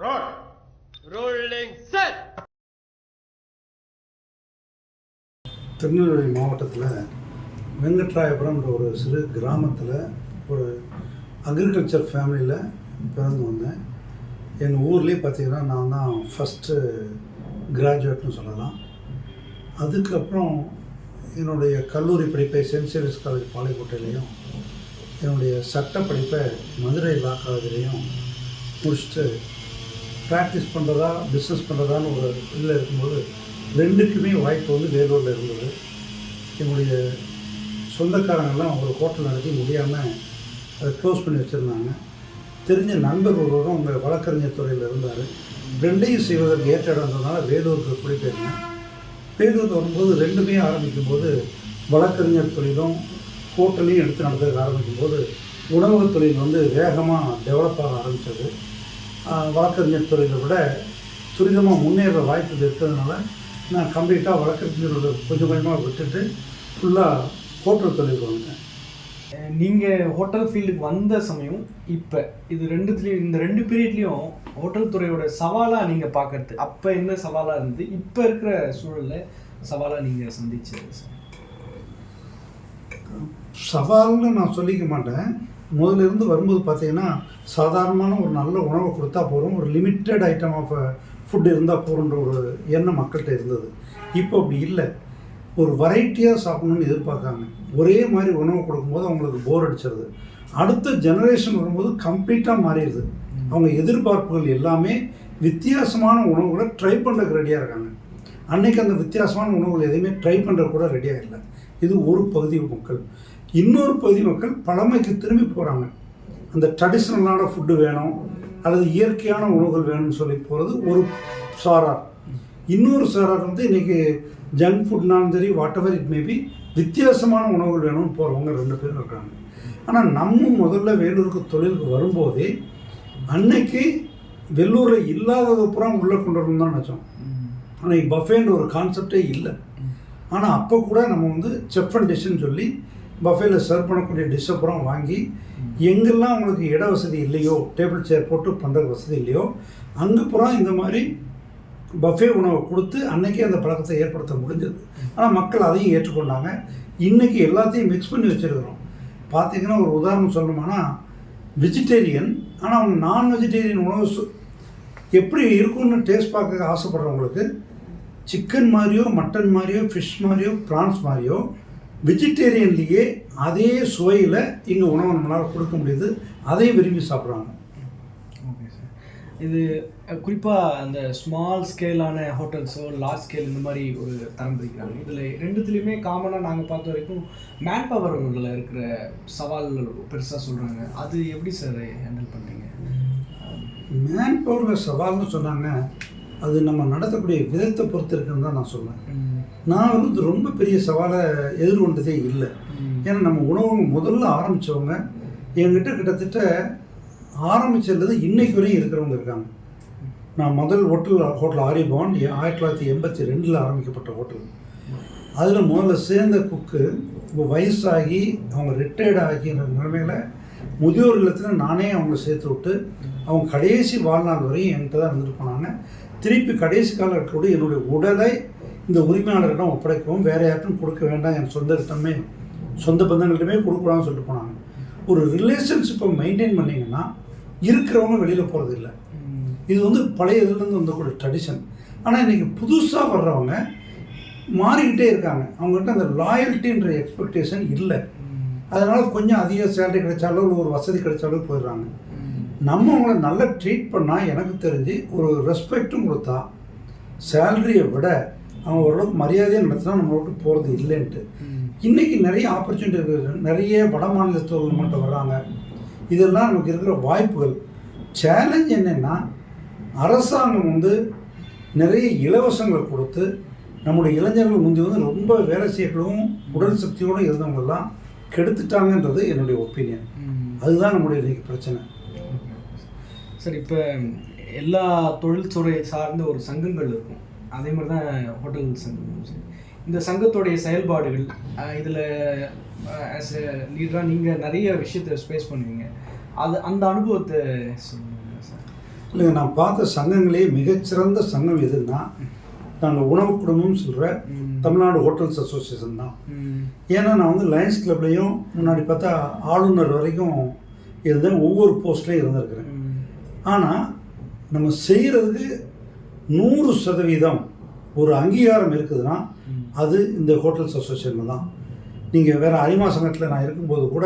Roll. Rolling set. Tirunelveli மாவட்டத்தில் வெங்கட்ராயபுரம்ன்ற ஒரு சிறு கிராமத்தில் ஒரு அக்ரிகல்ச்சர் ஃபேமிலியில் பிறந்து வந்தேன். எங்கள் ஊர்லேயே பார்த்திங்கன்னா நான் தான் ஃபஸ்ட்டு கிராஜுவேட்னு சொல்லலாம். அதுக்கப்புறம் என்னுடைய கல்லூரி படிப்பை சென்ட் சேவியர்ஸ் காலேஜ் பாளையக்கோட்டையிலையும் என்னுடைய சட்ட படிப்பை மதுரை லா காலேஜ்லேயும் முடிச்சுட்டு ப்ராக்டிஸ் பண்ணுறதா பிஸ்னஸ் பண்ணுறதான்னு ஒரு இதில் இருக்கும்போது ரெண்டுக்குமே வாய்ப்பு வந்து வேலூரில் இருந்தது. என்னுடைய சொந்தக்காரங்கள்லாம் ஒரு ஹோட்டல் நடத்தி முடியாமல் அதை க்ளோஸ் பண்ணி வச்சுருந்தாங்க. தெரிஞ்ச நண்பர் ஒருவரும் உங்கள் வழக்கறிஞர் துறையில் இருந்தார். ரெண்டையும் செய்வதற்கு ஏற்ற இடம்ன்றதுனால வேலூருக்கு குடிபெயர்ந்தேன். வேலூருக்கு வரும்போது ரெண்டுமே ஆரம்பிக்கும்போது வழக்கறிஞர் தொழிலும் ஹோட்டலையும் எடுத்து நடத்துறதுக்கு ஆரம்பிக்கும்போது உணவக தொழில் வந்து வேகமாக டெவலப் ஆக ஆரம்பித்தது. வழக்கறிஞர் தொழிலை விட துரிதமாக முன்னேற வாய்ப்பு இருக்கிறதுனால நான் கம்ப்ளீட்டாக வழக்கறிஞரோட கொஞ்சம் கொஞ்சமாக விட்டுட்டு ஃபுல்லாக ஹோட்டல் தொழிலுக்கு வந்தேன். நீங்கள் ஹோட்டல் ஃபீல்டுக்கு வந்த சமயம் இப்போ இது ரெண்டுத்துலேயும் இந்த ரெண்டு பீரியட்லேயும் ஹோட்டல் துறையோட சவாலாக நீங்கள் பார்க்குறது அப்போ என்ன சவாலாக இருந்தது, இப்போ இருக்கிற சூழலில் சவாலாக நீங்கள் சந்திச்சது? சவால்னு நான் சொல்லிக்க மாட்டேன். முதல்ல இருந்து வரும்போது பார்த்தீங்கன்னா சாதாரணமான ஒரு நல்ல உணவை கொடுத்தா போகிறோம், ஒரு லிமிட்டட் ஐட்டம் ஆஃப் ஃபுட் இருந்தால் போகிறன்ற ஒரு எண்ணம் மக்கள்கிட்ட இருந்தது. இப்போ அப்படி இல்லை. ஒரு வெரைட்டியாக சாப்பிடணும்னு எதிர்பார்க்காங்க. ஒரே மாதிரி உணவு கொடுக்கும்போது அவங்களுக்கு போர் அடிச்சிருது. அடுத்த ஜெனரேஷன் வரும்போது கம்ப்ளீட்டாக மாறிடுது. அவங்க எதிர்பார்ப்புகள் எல்லாமே வித்தியாசமான உணவுகளை ட்ரை பண்ணுறதுக்கு ரெடியாக இருக்காங்க. அன்றைக்கி அந்த வித்தியாசமான உணவுகள் எதையுமே ட்ரை பண்ணுறது கூட ரெடியாக இல்லை. இது ஒரு பகுதி மக்கள். இன்னொரு பகுதி மக்கள் பழமைக்கு திரும்பி போகிறாங்க. அந்த ட்ரெடிஷ்னலான ஃபுட்டு வேணும் அல்லது இயற்கையான உணவுகள் வேணும்னு சொல்லி போகிறது ஒரு சாரார். இன்னொரு சாரார் வந்து இன்றைக்கி ஜங்க் ஃபுட்னாலும் சரி வாட் எவர் இட் மேபி வித்தியாசமான உணவுகள் வேணும்னு போகிறவங்க ரெண்டு பேரும் இருக்காங்க. ஆனால் நம்ம முதல்ல வேலூருக்கு தொழிலுக்கு வரும்போதே அன்னைக்கு வெள்ளூரில் இல்லாததுப்புறம் உள்ளே கொண்டு வரணும் தான் நினச்சோம். ஆனால் பஃபேன்ற ஒரு கான்செப்டே இல்லை. ஆனால் அப்போ கூட நம்ம வந்து செஃப் அண்ட் டிஷ்ஷுன்னு சொல்லி பஃபேயில் சர்வ் பண்ணக்கூடிய டிஷ்ஷை பூரா வாங்கி எங்கெல்லாம் அவங்களுக்கு இட வசதி இல்லையோ, டேபிள் சேர் போட்டு பண்ணுற வசதி இல்லையோ அங்கே பூரா இந்த மாதிரி பஃபே உணவை கொடுத்து அன்றைக்கி அந்த பழக்கத்தை ஏற்படுத்த முடிஞ்சது. ஆனால் மக்கள் அதையும் ஏற்றுக்கொண்டாங்க. இன்றைக்கி எல்லாத்தையும் மிக்ஸ் பண்ணி வச்சுருக்கிறோம். பார்த்திங்கன்னா ஒரு உதாரணம் சொல்லணுமானா வெஜிடேரியன், ஆனால் அவங்க நான் வெஜிடேரியன் உணவு எப்படி இருக்குன்னு டேஸ்ட் பார்க்க ஆசைப்படுறவங்களுக்கு சிக்கன் மாதிரியோ மட்டன் மாதிரியோ ஃபிஷ் மாதிரியோ ப்ரான்ஸ் மாதிரியோ வெஜிடேரியன்லேயே அதே சுவையில் இங்கே உணவு நம்மளால் கொடுக்க முடியுது. அதை விரும்பி சாப்பிட்றாங்க. Okay sir. இது குறிப்பாக அந்த ஸ்மால் ஸ்கேலான ஹோட்டல்ஸோ லார்ஜ் ஸ்கேல் இந்த மாதிரி ஒரு தரம் பிரிக்கிறாங்க. இதில் ரெண்டுத்துலேயுமே காமனாக நாங்கள் பார்த்த வரைக்கும் மேன் பவரில் இருக்கிற சவால்கள் பெருசாக சொல்கிறாங்க. அது எப்படி சார் ஹேண்டில் பண்ணுறீங்க? மேன் பவரில் சவால்னு சொன்னாங்க. அது நம்ம நடத்தக்கூடிய விதத்தை பொறுத்து இருக்குன்னு தான் நான் சொல்லுவேன். நான் வந்து ரொம்ப பெரிய சவாலை எதிர்கொண்டதே இல்லை. ஏன்னா நம்ம உணவு முதல்ல ஆரம்பித்தவங்க என்கிட்ட கிட்டத்தட்ட ஆரம்பிச்சது இன்னைக்கு வரையும் இருக்கிறவங்க இருக்காங்க. நான் முதல் ஹோட்டல் ஆரியபவன் 1982 ஆரம்பிக்கப்பட்ட ஹோட்டல். அதில் முதல்ல சேர்ந்த குக்கு இப்போ வயசாகி அவங்க ரிட்டையர்ட் ஆகின்ற நிலைமையில் முதியோர் இல்லத்தில் நானே அவங்கள சேர்த்து விட்டு அவங்க கடைசி வாழ்நாள் வரையும் என்கிட்ட தான் இருந்துட்டு போனாங்க. திருப்பி கடைசி காலம் இருக்கக்கூடிய என்னுடைய உடலை இந்த உரிமையாளர்களிடம் ஒப்படைக்கவும் வேறு யாருக்கும் கொடுக்க வேண்டாம், என் சொந்த பந்தங்கள்கிட்டமே கொடுக்கூடாதுன்னு சொல்லிட்டு போனாங்க. ஒரு ரிலேஷன்ஷிப்பை மெயின்டைன் பண்ணிங்கன்னா இருக்கிறவங்க வெளியில் போகிறது இல்லை. இது வந்து பழைய இதுலேருந்து வந்தக்கூடிய ட்ரெடிஷன். ஆனால் இன்றைக்கி புதுசாக வர்றவங்க மாறிக்கிட்டே இருக்காங்க. அவங்ககிட்ட அந்த லாயல்ட்டின்ற எக்ஸ்பெக்டேஷன் இல்லை. அதனால் கொஞ்சம் அதிக சேலரி கிடைச்சாலும் ஒரு வசதி கிடைச்சாலும் போயிடுறாங்க. நம்ம அவங்கள நல்லா ட்ரீட் பண்ணால் எனக்கு தெரிஞ்சு ஒரு ரெஸ்பெக்டும் கொடுத்தா சேலரியை விட அவங்க ஓரளவுக்கு மரியாதையாக நடத்தினா நம்ம விட்டு போகிறது இல்லைன்ட்டு இன்றைக்கி நிறைய ஆப்பர்ச்சுனிட்டி இருக்குது. நிறைய வட மாநிலத்தவர்கள் மட்டும் வர்றாங்க. இதெல்லாம் நமக்கு இருக்கிற வாய்ப்புகள். சேலஞ்ச் என்னென்னா அரசாங்கம் வந்து நிறைய இலவசங்களை கொடுத்து நம்முடைய இளைஞர்கள் முந்தி வந்து ரொம்ப வேலை செய்யவும் உடல் சக்தியோடு இருந்தவங்கெல்லாம் கெடுத்துட்டாங்கன்றது என்னுடைய ஒப்பீனியன். அதுதான் நம்முடைய இன்றைக்கி பிரச்சனை. சார், இப்போ எல்லா தொழில்துறை சார்ந்த ஒரு சங்கங்கள் இருக்கும். அதே மாதிரி தான் ஹோட்டல் சங்கம். சரி, இந்த சங்கத்துடைய செயல்பாடுகள் இதில் ஆஸ் எ லீடராக நீங்கள் நிறைய விஷயத்தை ஸ்பேஸ் பண்ணுவீங்க. அந்த அனுபவத்தை சொல்லுங்கள் சார். இல்லைங்க, நான் பார்த்த சங்கங்களே மிகச்சிறந்த சங்கம் எதுன்னா நாங்கள் உணவு குடும்பம்னு சொல்கிற தமிழ்நாடு ஹோட்டல்ஸ் அசோசியேஷன் தான். ஏன்னா நான் வந்து லயன்ஸ் கிளப்லேயும் முன்னாடி பார்த்தா ஆளுநர் வரைக்கும் இருந்தேன், ஒவ்வொரு போஸ்ட்லேயும் இருந்திருக்கிறேன். ஆனால் நம்ம செய்கிறதுக்கு 100% ஒரு அங்கீகாரம் இருக்குதுன்னா அது இந்த ஹோட்டல்ஸ் அசோசியேஷனில் தான். நீங்கள் வேறு அரிமா சங்கத்தில் நான் இருக்கும்போது கூட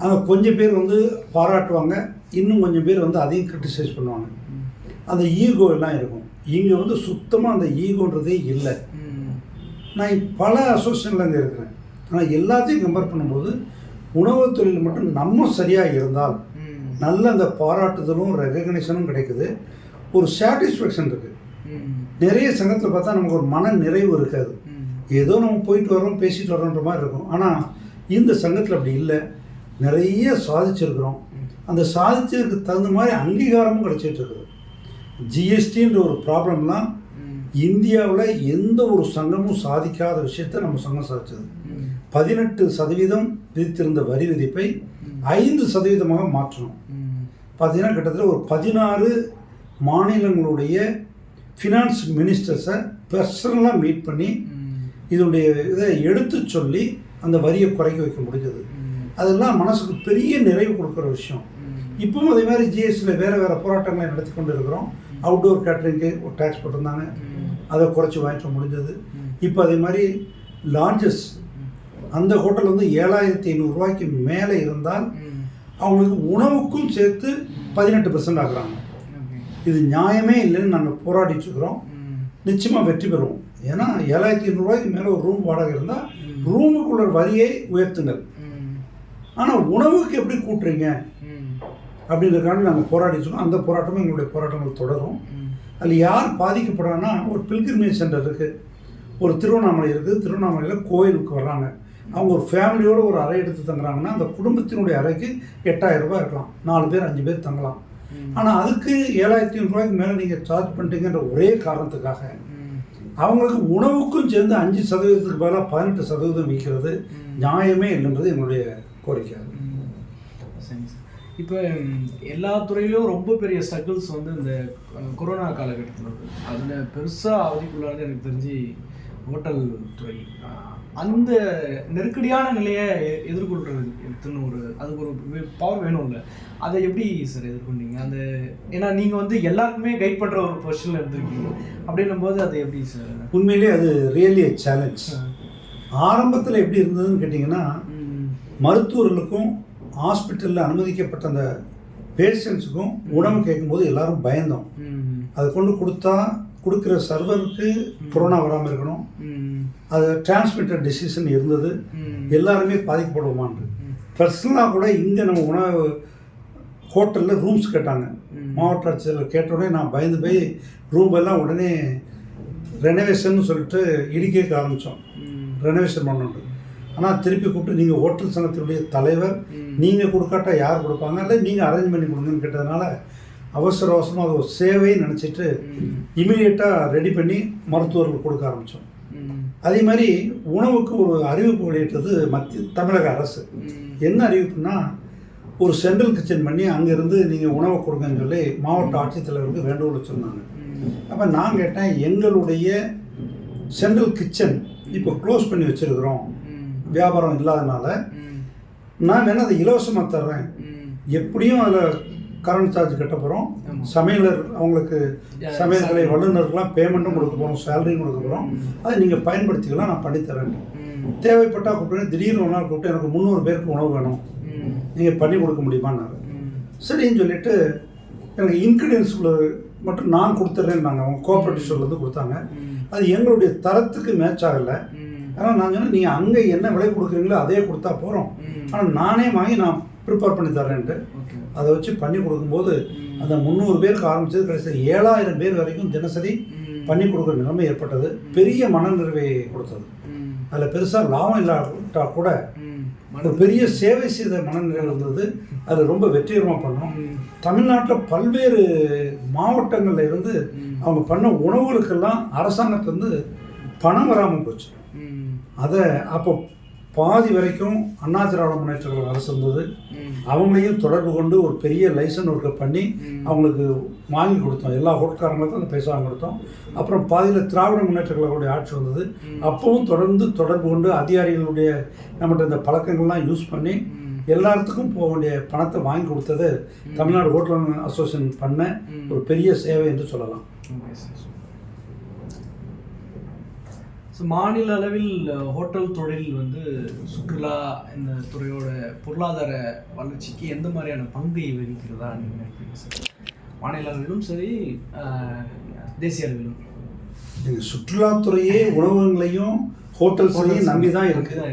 அங்கே கொஞ்சம் பேர் வந்து பாராட்டுவாங்க, இன்னும் கொஞ்சம் பேர் வந்து அதையும் கிரிட்டிசைஸ் பண்ணுவாங்க. அந்த ஈகோ எல்லாம் இருக்கும். இங்கே வந்து சுத்தமாக அந்த ஈகோன்றதே இல்லை. நான் பல அசோசியேஷனில் அங்கே இருக்கிறேன். ஆனால் எல்லாத்தையும் கம்பேர் பண்ணும்போது உணவு தொழில் மட்டும் நம்ம சரியாக இருந்தால் நல்ல அந்த பாராட்டுதலும் ரெகக்னிஷனும் கிடைக்குது, ஒரு சாட்டிஸ்ஃபேக்ஷன் இருக்குது. நிறைய சங்கத்தில் பார்த்தா நமக்கு ஒரு மன நிறைவு இருக்காது, ஏதோ நம்ம போயிட்டு வரோம் பேசிட்டு வரோன்ற மாதிரி இருக்கும். ஆனால் இந்த சங்கத்தில் அப்படி இல்லை, நிறைய சாதிச்சிருக்கிறோம். அந்த சாதிச்சதுக்கு தகுந்த மாதிரி அங்கீகாரமும் கிடைச்சிட்டு இருக்குது. ஜிஎஸ்டின்ற ஒரு ப்ராப்ளம்லாம் இந்தியாவில் எந்த ஒரு சங்கமும் சாதிக்காத விஷயத்தை நம்ம சங்கம் சாதிச்சது. 18% விதித்திருந்த வரி விதிப்பை 5% மாற்றணும். பார்த்தீங்கன்னா கிட்டத்தட்ட ஒரு 16 மாநிலங்களுடைய ஃபினான்ஸ் மினிஸ்டர்ஸை பர்சனலாக மீட் பண்ணி இதனுடைய இதை எடுத்து சொல்லி அந்த வரியை குறைக்க வைக்க முடிஞ்சது. அதெல்லாம் மனசுக்கு பெரிய நிறைவு கொடுக்குற விஷயம். இப்பவும் அதே மாதிரி ஜிஎஸ்டியில் வேறு வேறு போராட்டங்களை நடத்தி கொண்டு இருக்கிறோம். அவுட்டோர் கேட்ரிங்க்கு ஒரு டேக்ஸ் போட்டிருந்தாங்க, அதை குறைச்சி வாங்கிக்க முடிஞ்சது. இப்போ அதே மாதிரி லாட்ஜஸ், அந்த ஹோட்டல் வந்து 7,500 ரூபாய்க்கு மேலே இருந்தால் அவங்களுக்கு உணவுக்கும் சேர்த்து 18% ஆகுறாங்க. இது நியாயமே இல்லைன்னு நாங்கள் போராடிட்டுருக்குறோம். நிச்சயமாக வெற்றி பெறுவோம். ஏன்னா 7,500 ரூபாய்க்கு மேலே ஒரு ரூம் வாடகை இருந்தால் ரூமுக்குள்ள வரியை உயர்த்துங்கள், ஆனால் உணவுக்கு எப்படி கூட்டுறீங்க அப்படின்றதுக்காண்டி நாங்கள் போராடிட்டுருக்கோம். அந்த போராட்டமும் எங்களுடைய போராட்டங்கள் தொடரும். அதில் யார் பாதிக்கப்படுறாங்கன்னா, ஒரு பில்கிரிமேஜ் சென்டர் இருக்குது, ஒரு திருவண்ணாமலை இருக்குது, திருவண்ணாமலையில் கோயிலுக்கு வர்றாங்க, அவங்க ஒரு ஃபேமிலியோடு ஒரு அறை எடுத்து தங்குறாங்கன்னா அந்த குடும்பத்தினுடைய அறைக்கு 8,000 ரூபாய் இருக்கலாம், 4 பேர் 5 பேர் தங்கலாம். ஆனால் அதுக்கு 7,500 ரூபாய்க்கு மேலே நீங்கள் சார்ஜ் பண்ணிட்டீங்கன்ற ஒரே காரணத்துக்காக அவங்களுக்கு உணவுக்கும் சேர்ந்து 5%க்கு பதிலாக 18% விற்கிறது நியாயமே இல்லைன்றது எங்களுடைய கோரிக்கை. இப்போ எல்லா துறையிலும் ரொம்ப பெரிய ஸ்ட்ரகிள்ஸ் வந்து இந்த கொரோனா காலகட்டத்தில் வருது. அதில் பெருசாக அவதிக்குள்ளானது எனக்கு தெரிஞ்சு ஹோட்டல் துறை. அந்த நெருக்கடியான நிலையை எதிர்கொள்கிறதுன்னு அதுக்கு ஒரு பவர் வேணும்ல, அதை எப்படி சார் எதிர்கொண்டீங்க? அந்த ஏன்னா நீங்கள் வந்து எல்லாருக்குமே கைட் பண்ணுற ஒரு பொசிஷனில் இருந்திருக்கீங்க, அப்படின்னும் போது அதை எப்படி சார்? உண்மையிலே அது ரியலி a சேலஞ்ச். ஆரம்பத்தில் எப்படி இருந்ததுன்னு கேட்டிங்கன்னா, மருத்துவர்களுக்கும் ஹாஸ்பிட்டலில் அனுமதிக்கப்பட்ட அந்த பேஷண்ட்ஸுக்கும் உணவு கேட்கும்போது எல்லாரும் பயந்தோம். அதை கொண்டு கொடுக்குற சர்வருக்கு கொரோனா வராமல் இருக்கணும், அது டிரான்ஸ்மிட்டட் டிசீஸ்ன்னு இருந்தது, எல்லாருமே பாதிக்கப்படுவோமான்னு. பர்சனலாக கூட இங்கே நம்ம உணவு ஹோட்டலில் ரூம்ஸ் கேட்டாங்க, மாவட்ட ஆட்சியரில் கேட்டோடனே நான் பயந்து போய் ரூம் எல்லாம் உடனே ரெனோவேஷன் சொல்லிட்டு இடிக்க ஆரம்பித்தோம், ரெனோவேஷன் பண்ணணும். ஆனால் திருப்பி கூப்பிட்டு நீங்கள் ஹோட்டல் சங்கத்தினுடைய தலைவர், நீங்கள் கொடுக்காட்டா யார் கொடுப்பாங்க, இல்லை நீங்கள் அரேஞ்ச் பண்ணி கொடுங்கன்னு கேட்டதுனால அவசர அவசரமாக அது ஒரு சேவைன்னு நினச்சிட்டு இமீடியட்டாக ரெடி பண்ணி மருத்துவர்கள் கொடுக்க ஆரம்பித்தோம். அதே மாதிரி உணவுக்கு ஒரு அறிவிப்பு வெளியிட்டது தமிழக அரசு. என்ன அறிவிப்புனா, ஒரு சென்ட்ரல் கிச்சன் பண்ணி அங்கேருந்து நீங்கள் உணவை கொடுங்கன்னு சொல்லி மாவட்ட ஆட்சித்தலைவருக்கு வேண்டுகோள் வச்சுருந்தாங்க. அப்போ நான் கேட்டேன், எங்களுடைய சென்ட்ரல் கிச்சன் இப்போ க்ளோஸ் பண்ணி வச்சுருக்கிறோம், வியாபாரம் இல்லாதனால நான் வேணால் அதை இலவசமாக தர்றேன், எப்படியும் அதில் கரண்ட் சார்ஜ் கட்ட போகிறோம், சமையலர் அவங்களுக்கு சமையல் கலை வல்லுநருக்கெலாம் பேமெண்ட்டும் கொடுக்க போகிறோம், சேலரியும் கொடுக்க போகிறோம், அதை நீங்கள் பயன்படுத்திக்கலாம், நான் பண்ணித்தரேன். தேவைப்பட்டால் கூப்பிட்டு திடீர்னு ஒரு நாள் கூப்பிட்டு எனக்கு 300 பேருக்கு உணவு வேணும், நீங்கள் பண்ணி கொடுக்க முடியுமான்னாரு. சரின்னு சொல்லிவிட்டு எனக்கு இன்க்ரீடியன்ஸ் மட்டும் நான் கொடுத்துட்றேன்னு அவங்க கோஆப்ரேட்டிவ் ஸ்டோர்லேருந்து கொடுத்தாங்க. அது எங்களுடைய தரத்துக்கு மேட்ச் ஆகலை. ஆனால் நான் சொன்னேன், நீங்கள் அங்கே என்ன விலை கொடுக்குறீங்களோ அதே கொடுத்தா போகிறோம், ஆனால் நானே வாங்கி நான் ப்ரிப்பேர் பண்ணி தரேன்ட்டு அதை வச்சு பண்ணி கொடுக்கும்போது அந்த 300 பேருக்கு ஆரம்பித்தது கடைசி 7,000 பேர் வரைக்கும் தினசரி பண்ணி கொடுக்குற நிலைமை ஏற்பட்டது. பெரிய மனநிறைவை கொடுத்தது. அதில் பெருசாக லாபம் இல்லாட்டா கூட ஒரு பெரிய சேவை செய்த மனநிறைவு இருந்தது. அது ரொம்ப வெற்றிகரமாக பண்ணோம். தமிழ்நாட்டில் பல்வேறு மாவட்டங்களில் இருந்து அவங்க பண்ண உணவுகளுக்கெல்லாம் அரசாங்கத்திலேருந்து பணம் வராமல் போச்சு. அதை அப்போ பாதி வரைக்கும் அண்ணா திராவிட முன்னேற்ற கழக அரசு இருந்தது. அவங்களையும் தொடர்பு கொண்டு ஒரு பெரிய லைசன்ஸ் ஒர்க்கை பண்ணி அவங்களுக்கு வாங்கி கொடுத்தோம். எல்லா ஹோட்டல்காரங்களுக்கும் அந்த பைசா வாங்கி கொடுத்தோம். அப்புறம் பாதியில் திராவிட முன்னேற்ற கழகங்களுடைய ஆட்சி வந்தது. அப்பவும் தொடர்பு கொண்டு அதிகாரிகளுடைய நம்மகிட்ட இந்த பழக்கங்கள்லாம் யூஸ் பண்ணி எல்லாத்துக்கும் போக வேண்டிய பணத்தை வாங்கி கொடுத்தது தமிழ்நாடு ஹோட்டல் அசோசியேஷன் பண்ண ஒரு பெரிய சேவை என்று சொல்லலாம். ஸோ மாநில அளவில் ஹோட்டல் தொழில் வந்து சுற்றுலா இந்த துறையோட பொருளாதார வளர்ச்சிக்கு எந்த மாதிரியான பங்கை வகிக்கிறதா நீங்கள் நினைக்கிறீங்க சார்? மாநில அளவிலும் சரி, தேசிய அளவிலும். சுற்றுலாத்துறையே உணவகங்களையும் ஹோட்டல்ஸையும் நம்பி தான் இருக்குது.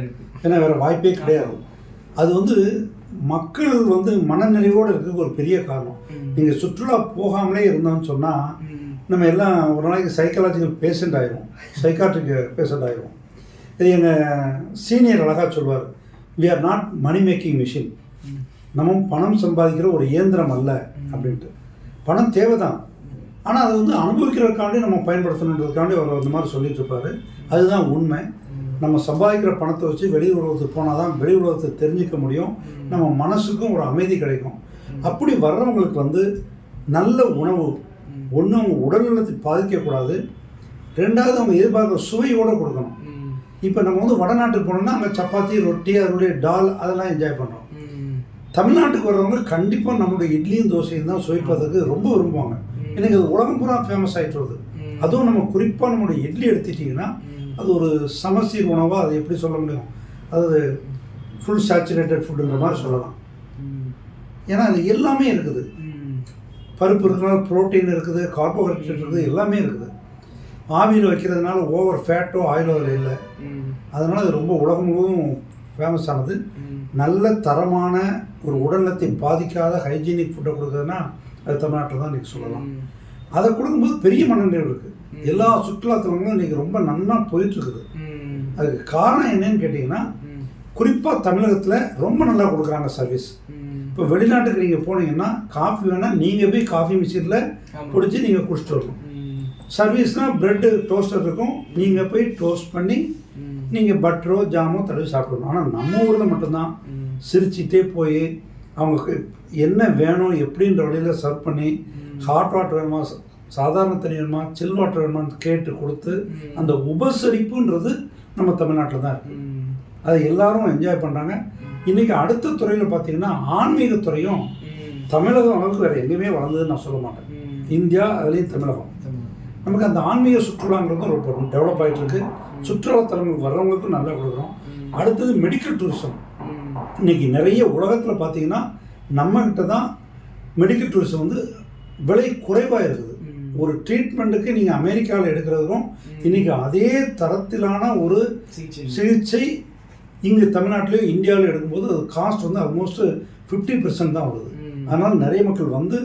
ஏன்னா வேறு வாய்ப்பே கிடையாது. அது வந்து மக்கள் வந்து மனநிறைவோடு இருக்கிறதுக்கு ஒரு பெரிய காரணம். நீங்கள் சுற்றுலா போகாமலே இருந்தோம்னு சொன்னால் நம்ம எல்லாம் ஒரு நாளைக்கு சைக்காலஜிக்கல் பேஷண்ட் ஆயிரும், சைக்காட்ரிக் பேஷண்ட் ஆயிரும். இது எங்கள் சீனியர் அழகாக சொல்வார், we are not money making machine. நம்ம பணம் சம்பாதிக்கிற ஒரு இயந்திரம் அல்ல அப்படின்ட்டு. பணம் தேவை தான், ஆனால் அது வந்து அனுபவிக்கிறதுக்காண்டி நம்ம பயன்படுத்தணுன்றதுக்காண்டி அவர் அந்த மாதிரி சொல்லிட்டு இருப்பார். அதுதான் உண்மை. நம்ம சம்பாதிக்கிற பணத்தை வச்சு வெளி உலகத்துக்கு போனால் தான் வெளி உலகத்தை தெரிஞ்சிக்க முடியும். நம்ம மனசுக்கும் ஒரு அமைதி கிடைக்கும். அப்படி வர்றவங்களுக்கு வந்து நல்ல உணவு ஒன்று அவங்க உடல்நலத்தை பாதிக்கக்கூடாது, ரெண்டாவது அவங்க எதிர்பார்க்குற சுவையோடு கொடுக்கணும். இப்போ நம்ம வந்து வடநாட்டுக்கு போனோம்னா அங்கே சப்பாத்தி, ரொட்டி, அதனுடைய டால் அதெல்லாம் என்ஜாய் பண்ணுறோம். தமிழ்நாட்டுக்கு வர்றவங்க கண்டிப்பாக நம்மளுடைய இட்லியும் தோசையும் தான் சுவைப்பதற்கு ரொம்ப விரும்புவாங்க. எனக்கு அது உலகம் பூரா ஃபேமஸ் ஆகிட்டு வருது. அதுவும் நம்ம குறிப்பாக நம்மளுடைய இட்லி எடுத்துட்டிங்கன்னா அது ஒரு சமசீர் உணவாக அது எப்படி சொல்ல முடியும், அது ஃபுல் சேச்சுரேட்டட் ஃபுட்டுன்ற மாதிரி சொல்லலாம். ஏன்னா அது எல்லாமே இருக்குது. பருப்பு இருக்கிறனால ப்ரோட்டீன் இருக்குது, கார்போஹைட்ரேட் இருக்குது, எல்லாமே இருக்குது. ஆவியில் வைக்கிறதுனால ஓவர் ஃபேட்டோ ஆயிலோ அதில் இல்லை. அதனால் அது ரொம்ப உலகம் முழுவதும் ஃபேமஸ் ஆனது. நல்ல தரமான ஒரு உடல்நலத்தை பாதிக்காத ஹைஜீனிக் ஃபுட்டை கொடுக்குறதுன்னா அது தமிழ்நாட்டில் தான் இன்றைக்கி சொல்லலாம். அதை கொடுக்கும்போது பெரிய மனநிறைவு இருக்குது. எல்லா சுற்றுலாத்தலங்களும் இன்றைக்கி ரொம்ப நல்லா போயிட்டுருக்குது. அதுக்கு காரணம் என்னன்னு கேட்டிங்கன்னா, குறிப்பாக தமிழகத்தில் ரொம்ப நல்லா கொடுக்குறாங்க சர்வீஸ். இப்போ வெளிநாட்டுக்கு நீங்கள் போனீங்கன்னா காஃபி வேணால் நீங்கள் போய் காஃபி மிஷினில் பிடிச்சி நீங்கள் குடிச்சிட்டு வரணும். சர்வீஸ்னால் ப்ரெட்டு டோஸ்டர் இருக்கும், நீங்கள் போய் டோஸ்ட் பண்ணி நீங்கள் பட்டரோ ஜாமோ தடவி சாப்பிடணும். ஆனால் நம்ம ஊரில் மட்டும்தான் சிரிச்சிட்டே போய் அவங்களுக்கு என்ன வேணும் எப்படின்ற வழியில் சர்வ் பண்ணி ஹாட் வாட்டர் வேணுமா, சாதாரண தண்ணி வேணுமா, சில் வாட்டர் வேணுமான்னு கேட்டு கொடுத்து அந்த உபசரிப்புன்றது நம்ம தமிழ்நாட்டில் தான் இருக்குது. அதை எல்லாரும் என்ஜாய் பண்ணுறாங்க. இன்றைக்கி அடுத்த துறையில் பார்த்திங்கன்னா ஆன்மீகத்துறையும் தமிழகம் அளவுக்கு வேறு எங்கேயுமே வளர்ந்ததுன்னு நான் சொல்ல மாட்டேன். இந்தியா அதுலேயும் தமிழகம். நமக்கு அந்த ஆன்மீக சுற்றுலாங்கிறதும் ரொம்ப டெவலப் ஆகிட்டு இருக்கு. சுற்றுலாத்தலங்களுக்கு வர்றவங்களுக்கும் நல்லா கொடுக்குறோம். அடுத்தது மெடிக்கல் டூரிசம். இன்றைக்கி நிறைய உலகத்தில் பார்த்திங்கன்னா நம்மக்கிட்ட தான் மெடிக்கல் டூரிசம் வந்து விலை குறைவாக இருக்குது. ஒரு ட்ரீட்மெண்ட்டுக்கு நீங்கள் அமெரிக்காவில் எடுக்கிறதுக்கும் இன்றைக்கி அதே தரத்திலான ஒரு சிகிச்சை இங்கே தமிழ்நாட்டிலையும் இந்தியாவிலும் எடுக்கும்போது அது காஸ்ட் வந்து ஆல்மோஸ்ட் 50% தான் வருது. அதனால் நிறைய மக்கள் வந்து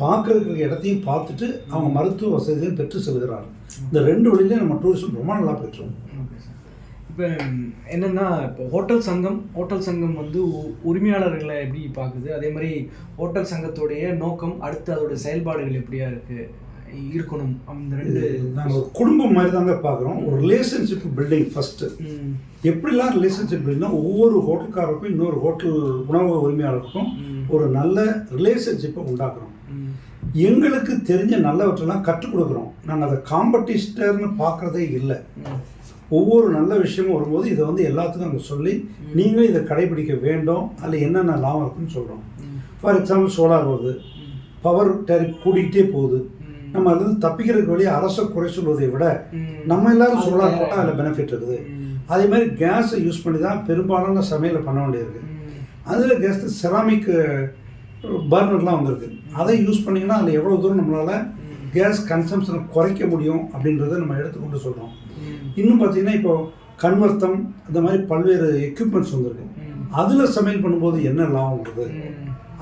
பார்க்குறதுக்கு இடத்தையும் பார்த்துட்டு அவங்க மருத்துவ வசதியும் பெற்று செல்கிறார்கள். இந்த ரெண்டு வழியிலையும் நம்ம டூரிசம் ரொம்ப நல்லா பெற்றோம். இப்போ என்னென்னா, இப்போ ஹோட்டல் சங்கம் வந்து உரிமையாளர்களை எப்படி பார்க்குது, அதே மாதிரி ஹோட்டல் சங்கத்துடைய நோக்கம் அடுத்து அதோடைய செயல்பாடுகள் எப்படியா இருக்கணும், அந்த ரெண்டு நாங்கள் ஒரு குடும்பம் மாதிரி தாங்க பார்க்குறோம். ஒரு ரிலேஷன்ஷிப் பில்டிங் ஃபஸ்ட்டு. எப்படிலாம் ரிலேஷன்ஷிப் பில்டிங்னா, ஒவ்வொரு ஹோட்டல்காரருக்கும் இன்னொரு ஹோட்டல் உணவு உரிமையாளருக்கும் ஒரு நல்ல ரிலேஷன்ஷிப்பை உண்டாக்குறோம். எங்களுக்கு தெரிஞ்ச நல்லவற்றெல்லாம் கற்றுக் கொடுக்குறோம். நாங்கள் அதை காம்படிஷனர்னு பார்க்குறதே இல்லை. ஒவ்வொரு நல்ல விஷயமும் வரும்போது இதை வந்து எல்லாத்துக்கும் அங்கே சொல்லி நீங்களும் இதை கடைபிடிக்க வேண்டும், அதில் என்னென்ன லாபம் இருக்குன்னு சொல்கிறோம். ஃபார் எக்ஸாம்பிள் சோலார் வருது, பவர் டேரிஃப் கூட்டிகிட்டே போகுது. நம்ம அதுலேருந்து தப்பிக்கிறதுக்கு வழியே அரசை குறை சொல்வதை விட நம்ம எல்லாரும் சோலார் போட்டால் அதில் பெனிஃபிட் இருக்குது. அதே மாதிரி கேஸை யூஸ் பண்ணி தான் பெரும்பாலான சமையலை பண்ண வேண்டியிருக்கு. அதில் கேஸ் செராமிக் பர்னர்லாம் வந்திருக்கு. அதை யூஸ் பண்ணிங்கன்னா அதில் எவ்வளோ தூரம் நம்மளால் கேஸ் கன்சம்ஷனை குறைக்க முடியும் அப்படின்றத நம்ம எடுத்துக்கொண்டு சொல்கிறோம். இன்னும் பார்த்திங்கன்னா இப்போது கன்வர்த்தம் இந்த மாதிரி பல்வேறு எக்யூப்மெண்ட்ஸ் வந்திருக்கு. அதில் சமையல் பண்ணும்போது என்ன லாபம் வருது,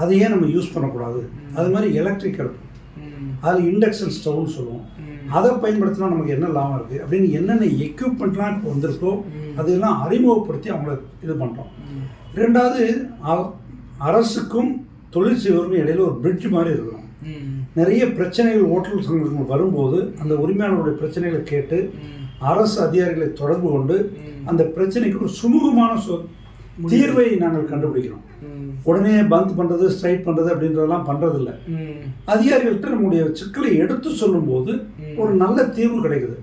அதை ஏன் நம்ம யூஸ் பண்ணக்கூடாது. அது மாதிரி எலக்ட்ரிக் அடுப்பு, அதில் இண்டக்ஷன் ஸ்டவ்னு சொல்லுவோம், அதை பயன்படுத்தினா நமக்கு என்ன லாபம் இருக்குது அப்படின்னு என்னென்ன எக்யூப்மெண்ட்லாம் இப்போ வந்திருக்கோ அதையெல்லாம் அறிமுகப்படுத்தி அவங்கள இது பண்ணுறோம். ரெண்டாவது, அரசுக்கும் தொழில் செய்வதற்கும் இடையில ஒரு பிரிட்ஜ் மாதிரி இருக்கணும். நிறைய பிரச்சனைகள் ஹோட்டல் சங்கங்களுக்கு வரும்போது அந்த உரிமையாளர்களுடைய பிரச்சனைகளை கேட்டு அரசு அதிகாரிகளை தொடர்பு கொண்டு அந்த பிரச்சனைக்கு ஒரு சுமூகமான தீர்வை நாங்கள் கண்டுபிடிக்கிறோம். உடனே பந்த் பண்ணுறது, ஸ்ட்ரைக் பண்ணுறது அப்படின்றதெல்லாம் பண்ணுறதில்ல. அதிகாரிகள்கிட்ட நம்முடைய சிக்கலை எடுத்து சொல்லும்போது ஒரு நல்ல தீர்வு கிடைக்குது.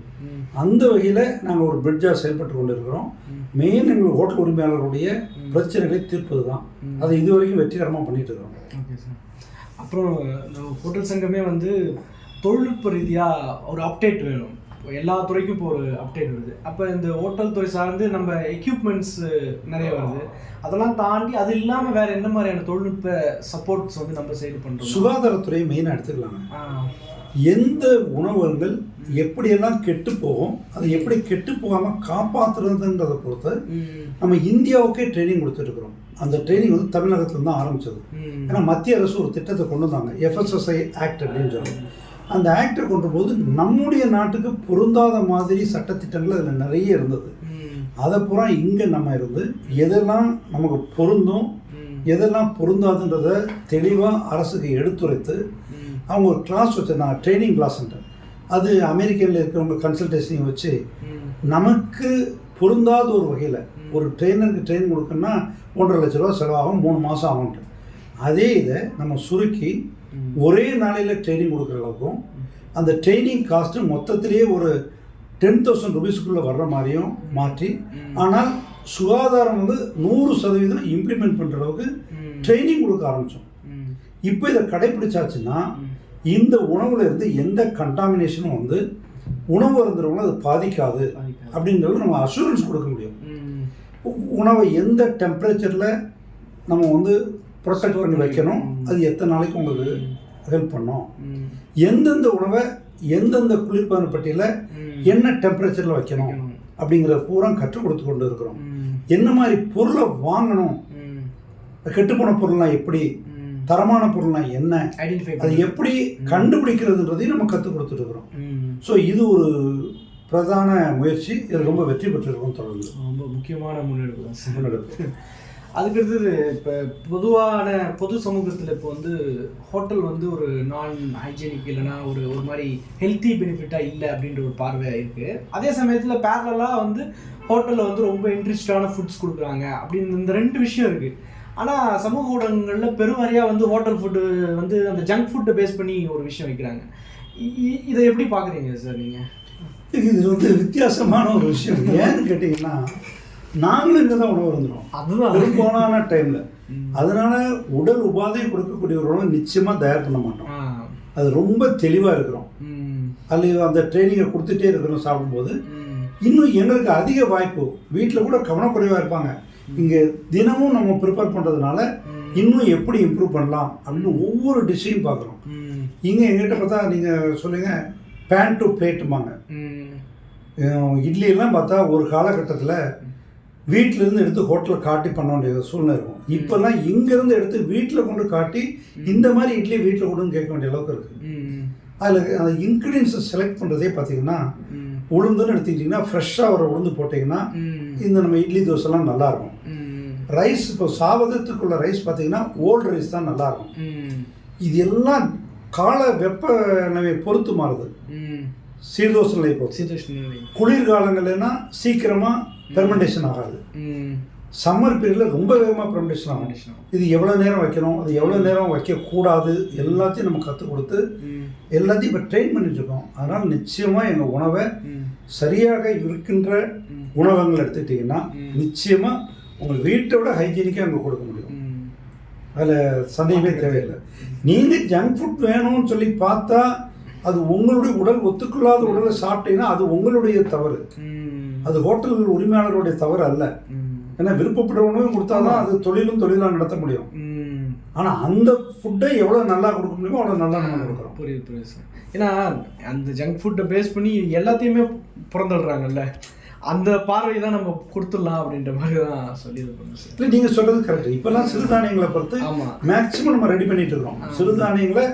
அந்த வகையில் நாங்கள் ஒரு பிரிட்ஜாக செயல்பட்டு கொண்டு இருக்கிறோம். மெயின் எங்கள் ஹோட்டல் உரிமையாளருடைய பிரச்சனைகளை தீர்ப்பது தான். அதை இது வரைக்கும் வெற்றிகரமாக பண்ணிட்டு இருக்கிறோம். Okay sir. அப்புறம் ஹோட்டல் சங்கமே வந்து தொழில்நுட்ப ரீதியாக ஒரு அப்டேட் வேணும். எல்லா துறைக்கும் இப்போ ஒரு அப்டேட் வருது. அப்போ இந்த ஹோட்டல் துறை சார்ந்து நம்ம எக்யூப்மெண்ட்ஸ் நிறைய வருது. அதெல்லாம் தாண்டி அது இல்லாமல் வேறு என்ன மாதிரியான தொழில்நுட்ப சப்போர்ட்ஸ் வந்து நம்ம சைடு பண்ணுறோம்? சுகாதாரத்துறையை மெயினாக எடுத்துக்கலாங்க. எந்த உணவுகள் எப்படியெல்லாம் கெட்டு போகும், அதை எப்படி கெட்டு போகாமல் காப்பாற்றுறதுன்றதை பொறுத்து நம்ம இந்தியாவுக்கே ட்ரைனிங் கொடுத்துட்ருக்குறோம். அந்த ட்ரைனிங் வந்து தமிழகத்தில் தான் ஆரம்பித்தது. ஏன்னா மத்திய அரசு ஒரு திட்டத்தை கொண்டு வந்தாங்க, FSSAI ஆக்ட் அப்படின்னு சொல்லி. அந்த ஆக்டை கொண்டு போது நம்முடைய நாட்டுக்கு பொருந்தாத மாதிரி சட்டத்திட்டங்கள் அதில் நிறைய இருந்தது. அதை பூரா இங்கே நம்ம இருந்து எதெல்லாம் நமக்கு பொருந்தும் எதெல்லாம் பொருந்தாதுன்றதை தெளிவாக அரசுக்கு எடுத்துரைத்து அவங்க ஒரு கிளாஸ் வச்சுருந்தாங்க, ட்ரைனிங் கிளாஸ் சென்டர். அது அமெரிக்கனில் இருக்கிறவங்க கன்சல்டேஷனையும் வச்சு நமக்கு பொருந்தாத ஒரு வகையில் ஒரு ட்ரெயினருக்கு ட்ரெயின் கொடுக்கணும்னா 1.5 லட்ச ரூபா செலவாகும், 3 மாதம் ஆகும்ட்டு. அதே இதை நம்ம சுருக்கி ஒரே நாளையில் ட்ரைனிங் கொடுக்குற அளவுக்கும் அந்த ட்ரைனிங் காஸ்ட்டு மொத்தத்திலேயே ஒரு 10,000 ரூபீஸ்க்குள்ளே வர்ற மாதிரியும் மாற்றி, ஆனால் சுகாதாரம் வந்து 100% இம்ப்ளிமெண்ட் பண்ணுற அளவுக்கு ட்ரைனிங் கொடுக்க ஆரம்பித்தோம். இப்போ இதை கடைப்பிடிச்சாச்சுன்னா இந்த உணவுல இருந்து எந்த கண்டாமினேஷனும் வந்து உணவு இருந்துறவங்க அது பாதிக்காது அப்படின்றது நம்ம அஷூரன்ஸ் கொடுக்க முடியும். உணவை எந்த டெம்பரேச்சரில் நம்ம வந்து ப்ரொடெக்ட் பண்ணி வைக்கணும், அது எத்தனை நாளைக்கு உங்களுக்கு ஹெல்ப் பண்ணோம், எந்தெந்த உணவை எந்தெந்த குளிர்பதன பட்டியில் என்ன டெம்பரேச்சரில் வைக்கணும் அப்படிங்கிறத பூரா கற்றுக் கொடுத்து கொண்டு இருக்கிறோம். என்ன மாதிரி பொருளை வாங்கணும், கெட்டுப்போன பொருள்லாம் எப்படி, தரமான பொருள்லாம் என்ன, அது எப்படி கண்டுபிடிக்கிறதுன்றதையும் நம்ம கற்றுக் கொடுத்துட்டு இருக்கிறோம். ஸோ இது ஒரு பிரதான முயற்சி. இதில் ரொம்ப வெற்றி பெற்றிருக்கோம். தொடர்ந்து ரொம்ப முக்கியமான முன்னெடுப்பு. அதுக்கடுத்தது இப்போ பொது சமூகத்தில் இப்போ வந்து ஹோட்டல் வந்து ஒரு நான் ஹைஜீனிக் இல்லைனா ஒரு மாதிரி ஹெல்த்தி பெனிஃபிட்டாக இல்லை அப்படின்ற ஒரு பார்வை இருக்குது. அதே சமயத்தில் பேரலாக வந்து ஹோட்டலில் வந்து ரொம்ப இன்ட்ரெஸ்டான ஃபுட்ஸ் கொடுக்குறாங்க அப்படின்னு இந்த 2 விஷயம் இருக்குது. ஆனால் சமூக ஊடகங்களில் பெருவாரியாக வந்து ஹோட்டல் ஃபுட்டு வந்து அந்த ஜங்க் ஃபுட்டை பேஸ் பண்ணி ஒரு விஷயம் வைக்கிறாங்க. இதை எப்படி பார்க்குறீங்க சார் நீங்கள்? இது வந்து வித்தியாசமான ஒரு விஷயம். ஏன்னு கேட்டிங்கன்னா நாங்களும் இங்கே தான் உணவு இருந்துடும், அதுதான் பெரும்பாலான டைமில். அதனால் உடல் உபாதையை கொடுக்கக்கூடிய ஒரு உணவு நிச்சயமாக தயார் பண்ண மாட்டோம். அது ரொம்ப தெளிவாக இருக்கிறோம். அதில் அந்த ட்ரைனிங்கை கொடுத்துட்டே இருக்கிறோம். சாப்பிடும்போது இன்னும் எங்களுக்கு அதிக வாய்ப்பு, வீட்டில் கூட கவனக்குறைவாக இருப்பாங்க, இங்கே தினமும் நம்ம ப்ரிப்பேர் பண்ணுறதுனால இன்னும் எப்படி இம்ப்ரூவ் பண்ணலாம் அப்படின்னு ஒவ்வொரு டிஷ்ஷையும் பார்க்குறோம். இங்கே எங்கிட்ட பார்த்தா நீங்கள் சொல்லுங்கள் பேன் டு பிளேட்டுமாங்க. இட்லியெல்லாம் பார்த்தா ஒரு காலகட்டத்தில் வீட்டிலேருந்து எடுத்து ஹோட்டலில் காட்டி பண்ண வேண்டிய சூழ்நிலை இருக்கும். இப்போல்லாம் இங்கேருந்து எடுத்து வீட்டில் கொண்டு காட்டி இந்த மாதிரி இட்லி வீட்டில் கொண்டு கேட்க வேண்டிய அளவுக்கு இருக்குது. அதில் அந்த இன்க்ரீடியன்ஸை செலக்ட் பண்ணுறதே பார்த்தீங்கன்னா உளுந்துன்னு எடுத்துக்கிட்டிங்கன்னா ஃப்ரெஷ்ஷாக வர உளுந்து போட்டிங்கன்னா இந்த நம்ம இட்லி தோசைலாம் நல்லாயிருக்கும். ரைஸ் இப்போ சாவதத்துக்குள்ள ரைஸ் பார்த்தீங்கன்னா ஓல்டு ரைஸ் தான் நல்லாயிருக்கும். இது எல்லாம் கால வெப்பநிலையை பொறுத்து மாறுது. சீதோஷ நிலை பொறுத்து. குளிர்காலங்கள்னா சீக்கிரமாக பெர்மெண்டேஷன் ஆகாது, சம்மர் பீரியடில் ரொம்ப வேகமாக பெர்மெண்டேஷன் ஆகும். இது எவ்வளோ நேரம் வைக்கணும், அது எவ்வளோ நேரம் வைக்கக்கூடாது எல்லாத்தையும் நம்ம கற்றுக் கொடுத்து எல்லாத்தையும் இப்போ ட்ரெயின் பண்ணிட்டுருக்கோம். அதனால் நிச்சயமாக எங்கள் உணவை சரியாக இருக்கின்ற உணவகங்கள் எடுத்துக்கிட்டிங்கன்னா நிச்சயமாக உங்கள் வீட்டை விட ஹைஜீனிக்காக அங்கே கொடுக்க முடியும். அதில் சந்தேகமே தேவையில்லை. நீங்கள் ஜங்க் ஃபுட் வேணும்னு சொல்லி பார்த்தா அது உங்களுடைய உடல் ஒத்துக்கொள்ளாத உடலை சாப்பிட்டீங்கன்னா அது உங்களுடைய தவறு, அது ஹோட்டல் உரிமையாளருடைய தவறு அல்ல. ஏன்னா விருப்பப்பட்ட உணவும் கொடுத்தாதான் அது தொழிலாக நடத்த முடியும். ஆனால் அந்த ஃபுட்டை எவ்வளோ நல்லா கொடுக்க முடியுமோ அவ்வளோ நல்லா நம்ம கொடுக்குறோம். புரியுது சார். ஏன்னா அந்த ஜங்க் ஃபுட்டை பேஸ் பண்ணி எல்லாத்தையுமே பிறந்துடுறாங்கல்ல, அந்த பார்வை தான் நம்ம கொடுத்துடலாம் அப்படின்ற மாதிரி தான் சொல்லியிருக்கோம் சார். இல்லை நீங்கள் சொல்கிறது கரெக்டு. இப்போல்லாம் சிறுதானியங்களை பொறுத்து மேக்ஸிமம் நம்ம ரெடி பண்ணிட்டு இருக்கோம். சிறுதானியங்களை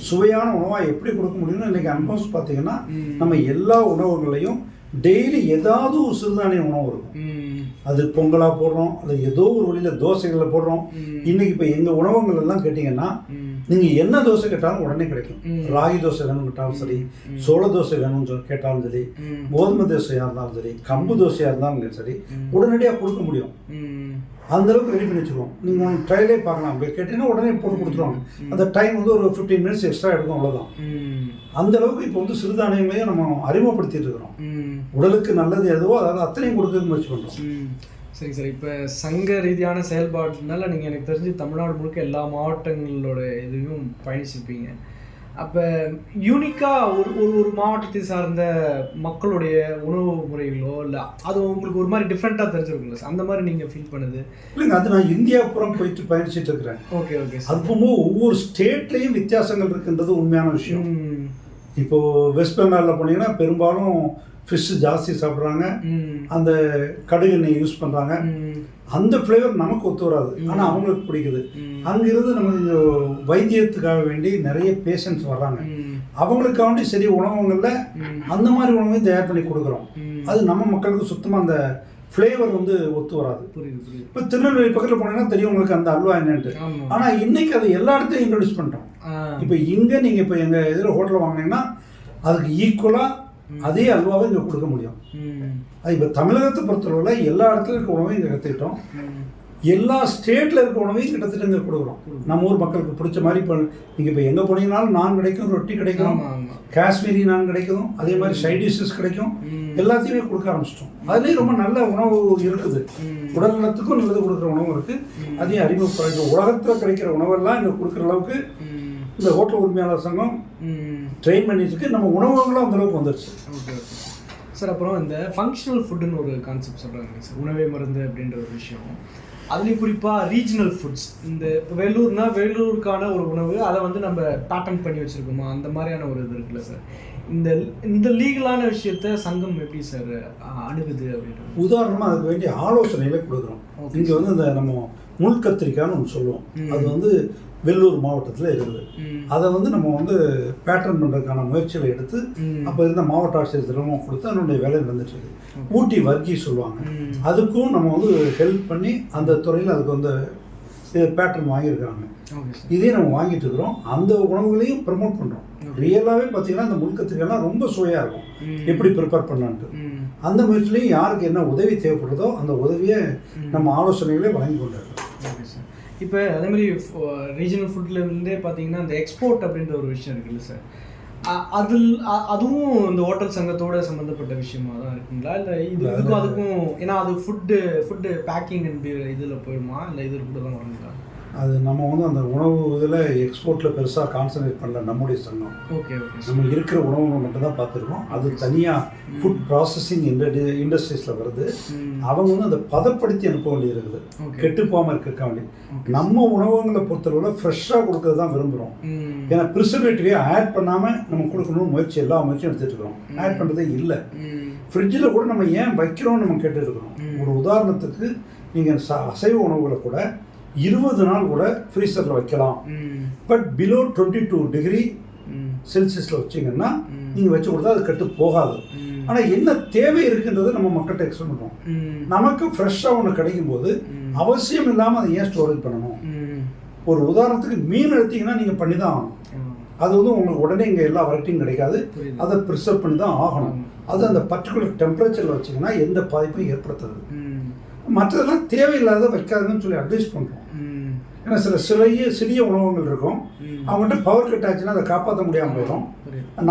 சுவையான உணவாக எப்படி கொடுக்க முடியும்னு இன்றைக்கி அன்போஸ் பார்த்தீங்கன்னா நம்ம எல்லா உணவுகளையும் டெய்லி ஏதாவது ஒரு சிறுதானிய உணவு இருக்கும். அது பொங்கலாக போடுறோம், அது ஏதோ ஒரு வழியில் தோசைகளில் போடுறோம். இன்றைக்கி இப்போ எங்கள் உணவகங்கள் எல்லாம் கேட்டிங்கன்னா நீங்கள் என்ன தோசை கேட்டாலும் உடனே கிடைக்கும். ராகி தோசை வேணும்னு கேட்டாலும் சரி, சோள தோசை வேணும்னு கேட்டாலும் சரி, கோதுமை தோசையாக இருந்தாலும் சரி, கம்பு தோசையாக இருந்தாலும் சரி, உடனடியாக கொடுக்க முடியும். அந்த அளவுக்கு ரெடி பண்ணி வச்சுருவோம். நீங்கள் ஒன்று ட்ரையலே பார்க்கலாம், கேட்டீங்கன்னா உடனே போட்டு கொடுத்துருவாங்க. அந்த டைம் வந்து ஒரு 15 மினிட்ஸ் எக்ஸ்ட்ரா எடுக்கும், அவ்வளோதான். அந்த அளவுக்கு இப்போ வந்து சிறுதானியங்களையும் நம்ம அறிமுகப்படுத்திட்டு இருக்கிறோம். உடலுக்கு நல்லது எதுவோ அதாவது அத்தனையும் கொடுக்க முயற்சி பண்ணுறோம். சரி சார், இப்போ சங்க ரீதியான செயல்பாடுனால நீங்கள் எனக்கு தெரிஞ்சு தமிழ்நாடு முழுக்க எல்லா மாவட்டங்களோட இதையும் பயணிச்சிருப்பீங்க. அப்போ யூனிக்காக ஒரு மாவட்டத்தை சார்ந்த மக்களுடைய உணவு முறைகளோ இல்லை அது உங்களுக்கு ஒரு மாதிரி டிஃப்ரெண்ட்டாக தெரிஞ்சிருக்குங்களா சார்? அந்த மாதிரி நீங்கள் ஃபீல் பண்ணுது இல்லைங்க, அது நான் இந்தியா புறம் போயிட்டு பயணிச்சுட்டு இருக்கிறேன். Okay okay. அது போகும்போது ஒவ்வொரு ஸ்டேட்லேயும் வித்தியாசங்கள் இருக்குன்றது உண்மையான விஷயம். இப்போது வெஸ்ட் பெங்காலில் போனீங்கன்னா பெரும்பாலும் ஃபிஷ்ஷு ஜாஸ்தி சாப்பிட்றாங்க, அந்த கடுகு எண்ணெய் யூஸ் பண்ணுறாங்க. அந்த ஃப்ளேவர் நமக்கு ஒத்து வராது, ஆனால் அவங்களுக்கு பிடிக்குது. அங்கிருந்து நமக்கு வைத்தியத்துக்காக வேண்டி நிறைய பேஷண்ட்ஸ் வர்றாங்க. அவங்களுக்காண்டி சரி உணவகங்களில் அந்த மாதிரி உணவையும் தயார் பண்ணி கொடுக்குறோம். அது நம்ம மக்களுக்கு சுத்தமாக அந்த ஃப்ளேவர் வந்து ஒத்து வராது. இப்போ திருநெல்வேலி பக்கத்தில் போனீங்கன்னா தெரியும் உங்களுக்கு அந்த அல்வா என்னன்ட்டு. ஆனால் இன்னைக்கு அதை எல்லா இடத்தையும் இன்ட்ரடியூஸ் பண்ணுறோம். இப்போ இங்கே நீங்கள் இப்போ எங்கள் இதில் ஹோட்டலில் வாங்கினீங்கன்னா அதுக்கு ஈக்குவலாக அதே அல்வாவை இங்கே கொடுக்க முடியும். அது இப்போ தமிழகத்தை பொறுத்தளவில் எல்லா இடத்துல இருக்க உணவையும் இங்கே கற்றுக்கிட்டோம். எல்லா ஸ்டேட்டில் இருக்க உணவையும் கிட்டத்தட்ட இங்கே கொடுக்குறோம். நம்ம ஊர் மக்களுக்கு பிடிச்ச மாதிரி இப்போ நீங்கள் இப்போ எங்கே போனீங்கன்னாலும் நான் கிடைக்கும், ரொட்டி கிடைக்கும், காஷ்மீரி நான் கிடைக்கும், அதே மாதிரி சைட் டிஷ்ஷஸ் கிடைக்கும். எல்லாத்தையுமே கொடுக்க ஆரம்பிச்சிட்டோம். அதுலேயும் ரொம்ப நல்ல உணவு இருக்குது, உடல் நலத்துக்கும் நல்லது கொடுக்குற உணவும் இருக்குது. அதையும் அறிமுகப்படுத்த உலகத்தில் கிடைக்கிற உணவெல்லாம் இங்கே கொடுக்குற அளவுக்கு இந்த ஹோட்டல் உரிமையாளர் சங்கம் ட்ரெயின் பண்ணிட்டு நம்ம உணவகங்களும் அந்த அளவுக்கு வந்துருச்சு. Okay okay sir. அப்புறம் இந்த ஃபங்க்ஷனல் ஃபுட்டுன்னு ஒரு கான்செப்ட் சொல்கிறாங்க சார், உணவே மருந்து அப்படின்ற ஒரு விஷயம். அதுலேயும் குறிப்பாக ரீஜனல் ஃபுட்ஸ், இந்த வேலூர்னா வேலூருக்கான ஒரு உணவு, அதை வந்து நம்ம பேட்டர்ன் பண்ணி வச்சுருக்கோமா, அந்த மாதிரியான ஒரு இது இருக்குல்ல சார். இந்த லீகலான விஷயத்த சங்கம் எப்படி சார் அணுகுது அப்படின்றது? உதாரணமாக அதுக்கு வேண்டிய ஆலோசனைகளை கொடுக்குறோம். இங்கே வந்து இந்த நம்ம முள் கத்திரிக்காய்னு ஒன்று சொல்லுவோம், அது வந்து வெள்ளூர் மாவட்டத்தில் இருக்குது. அதை வந்து நம்ம வந்து பேட்டர்ன் பண்ணுறதுக்கான முயற்சிகளை எடுத்து அப்போ இருந்த மாவட்ட ஆட்சியர் தினமும் கொடுத்து அதனுடைய வேலை நடந்துட்டுருக்கு. ஊட்டி வர்க்கி சொல்லுவாங்க, அதுக்கும் நம்ம வந்து ஹெல்ப் பண்ணி அந்த துறையில் அதுக்கு வந்து பேட்டர்ன் வாங்கியிருக்கிறாங்க. இதே நம்ம வாங்கிட்டு இருக்கிறோம். அந்த உணவுகளையும் ப்ரமோட் பண்ணுறோம். ரியலாகவே பார்த்தீங்கன்னா அந்த முள் கத்திரிக்காய்லாம் ரொம்ப சுவையாக இருக்கும், எப்படி ப்ரிப்பேர் பண்ணலான்ட்டு. அந்த முயற்சிலையும் யாருக்கு என்ன உதவி தேவைப்படுதோ அந்த உதவியை நம்ம ஆலோசனைகளே வழங்கி கொண்டிருக்கோம். இப்போ அதே மாதிரி ரீஜனல் ஃபுட்லேருந்தே பார்த்தீங்கன்னா இந்த எக்ஸ்போர்ட் அப்படின்ற ஒரு விஷயம் இருக்குல்ல சார், அதுவும் இந்த ஹோட்டல் சங்கத்தோட சம்மந்தப்பட்ட விஷயமா தான் இருக்குங்களா, இல்லை இதுக்கும் அதுக்கும்? ஏன்னா அது ஃபுட்டு பேக்கிங் அண்ட் இதில் போயிடுமா, இல்லை இதில் கூட தான் வருங்களா? அது நம்ம வந்து அந்த உணவு இதில் எக்ஸ்போர்ட்டில் பெருசாக கான்சன்ட்ரேட் பண்ணல நம்முடைய சங்கம். Okay okay. நம்ம இருக்கிற உணவுகளை மட்டும் தான் பார்த்துருக்கோம். அது தனியாக ஃபுட் ப்ராசஸிங் இண்டஸ்ட்ரீஸில் வருது. அவங்க வந்து அதை பதப்படுத்தி அனுப்ப வேண்டியது இருக்குது, கெட்டு போகாமல் இருக்க வேண்டிய. நம்ம உணவகங்களை பொறுத்தளவில் ஃப்ரெஷ்ஷாக கொடுக்கறது தான் விரும்புகிறோம். ஏன்னா ப்ரிசர்வேட்டிவே ஆட் பண்ணாமல் நம்ம கொடுக்கணும்னு முயற்சி எல்லா முயற்சியும் எடுத்துகிட்டு இருக்கிறோம். ஆட் பண்ணுறதே இல்லை. ஃப்ரிட்ஜில் கூட நம்ம ஏன் வைக்கிறோம்னு நம்ம கேட்டுருக்கிறோம். ஒரு உதாரணத்துக்கு நீங்கள் அசைவ உணவுகளை கூட 20 நாள் கூட ஃப்ரீசரில் வைக்கலாம். பட் பிலோ 22 டிகிரி செல்சியஸில் வச்சிங்கன்னா நீங்கள் வச்சு கொடுத்தா அது கெட்டு போகாது. ஆனால் என்ன தேவை இருக்குன்றதை நம்ம மக்கள்கிட்ட எக்ஸ்பிளைன் பண்ணுறோம். நமக்கு ஃப்ரெஷ்ஷாக ஒன்று கிடைக்கும் போது அவசியம் இல்லாமல் அதை ஏன் ஸ்டோரேஜ் பண்ணணும்? ஒரு உதாரணத்துக்கு மீன் எடுத்தீங்கன்னா நீங்கள் பண்ணி தான் ஆகணும். அது வந்து உங்களுக்கு உடனே இங்கே எல்லா வெரைட்டியும் கிடைக்காது, அதை ப்ரிசர்வ் பண்ணி தான் ஆகணும். அது அந்த பர்டிகுலர் டெம்பரேச்சரில் வச்சிங்கன்னா எந்த பாதிப்பும் ஏற்படுத்தாது. மற்றதெல்லாம் தேவையில்லாத வைக்காதுன்னு சொல்லி அட்வைஸ் பண்ணுறோம். ஏன்னா சிறிய உணவகங்கள் இருக்கும், அவங்ககிட்ட பவர் கட் ஆச்சுன்னா அதை காப்பாற்ற முடியாமல் போயிடும்.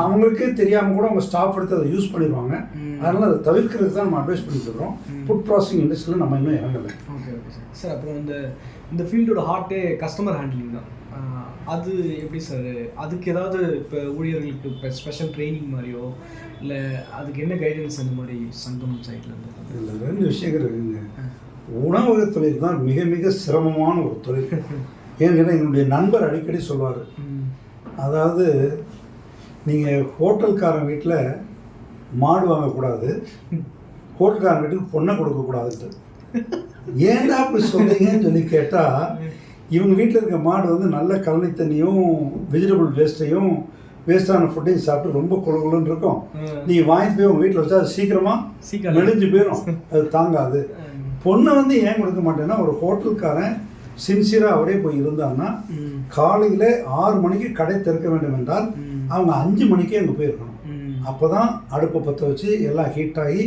அவங்களுக்கே தெரியாமல் கூட அவங்க ஸ்டாஃப் எடுத்து அதை யூஸ் பண்ணிடுவாங்க. அதனால் அதை தவிர்க்கிறதுக்கு தான் நம்ம அட்வைஸ் பண்ணிட்டு இருக்கோம். ஃபுட் ப்ராசஸிங் இண்டஸ்ட்ரியில் நம்ம இன்னும் இறங்கலை. Okay okay sir. சார் அப்புறம் இந்த ஃபீல்டோட ஹார்ட்டே கஸ்டமர் ஹேண்ட்லிங் தான். அது எப்படி சார்? அதுக்கு ஏதாவது இப்போ ஊழியர்களுக்கு இப்போ ஸ்பெஷல் ட்ரைனிங் மாதிரியோ இல்லை அதுக்கு என்ன கைடன்ஸ் அந்த மாதிரி சங்கம் சைடில் இருந்து? இல்லை, 2 விஷயங்கள் இருக்குங்க. உணவக தொழில் தான் மிக மிக சிரமமான ஒரு தொழில். ஏன்னா என்னுடைய நண்பர் அடிக்கடி சொல்வார், அதாவது நீங்கள் ஹோட்டல்காரன் வீட்டில் மாடு வாங்கக்கூடாது, ஹோட்டல்காரன் வீட்டுக்கு பொண்ணை கொடுக்கக்கூடாதுன்ட்டு. ஏன்டா அப்படி சொல்கிறீங்கன்னு சொல்லி கேட்டால், இவங்க வீட்டில் இருக்க மாடு வந்து நல்ல கழனி தண்ணியும் வெஜிடபிள் வேஸ்டான ஃபுட்டையும் சாப்பிட்டு ரொம்ப குழுன்னு இருக்கும். நீங்கள் வாங்கிட்டு போய் உங்கள் வீட்டில் வச்சா அது சீக்கிரமாக மெலிஞ்சு போயிடும், அது தாங்காது. பொண்ணை வந்து ஏன் கொடுக்க மாட்டேன்னா, ஒரு ஹோட்டல்காரன் சின்சியராக அவரே போய் இருந்தாங்கன்னா காலையில் 6 மணிக்கு கடை திறக்க வேண்டும் என்றால் அவங்க 5 மணிக்கே அங்கே போயிருக்கணும். அப்போ தான் அடுப்பை பற்ற வச்சு எல்லாம் ஹீட் ஆகி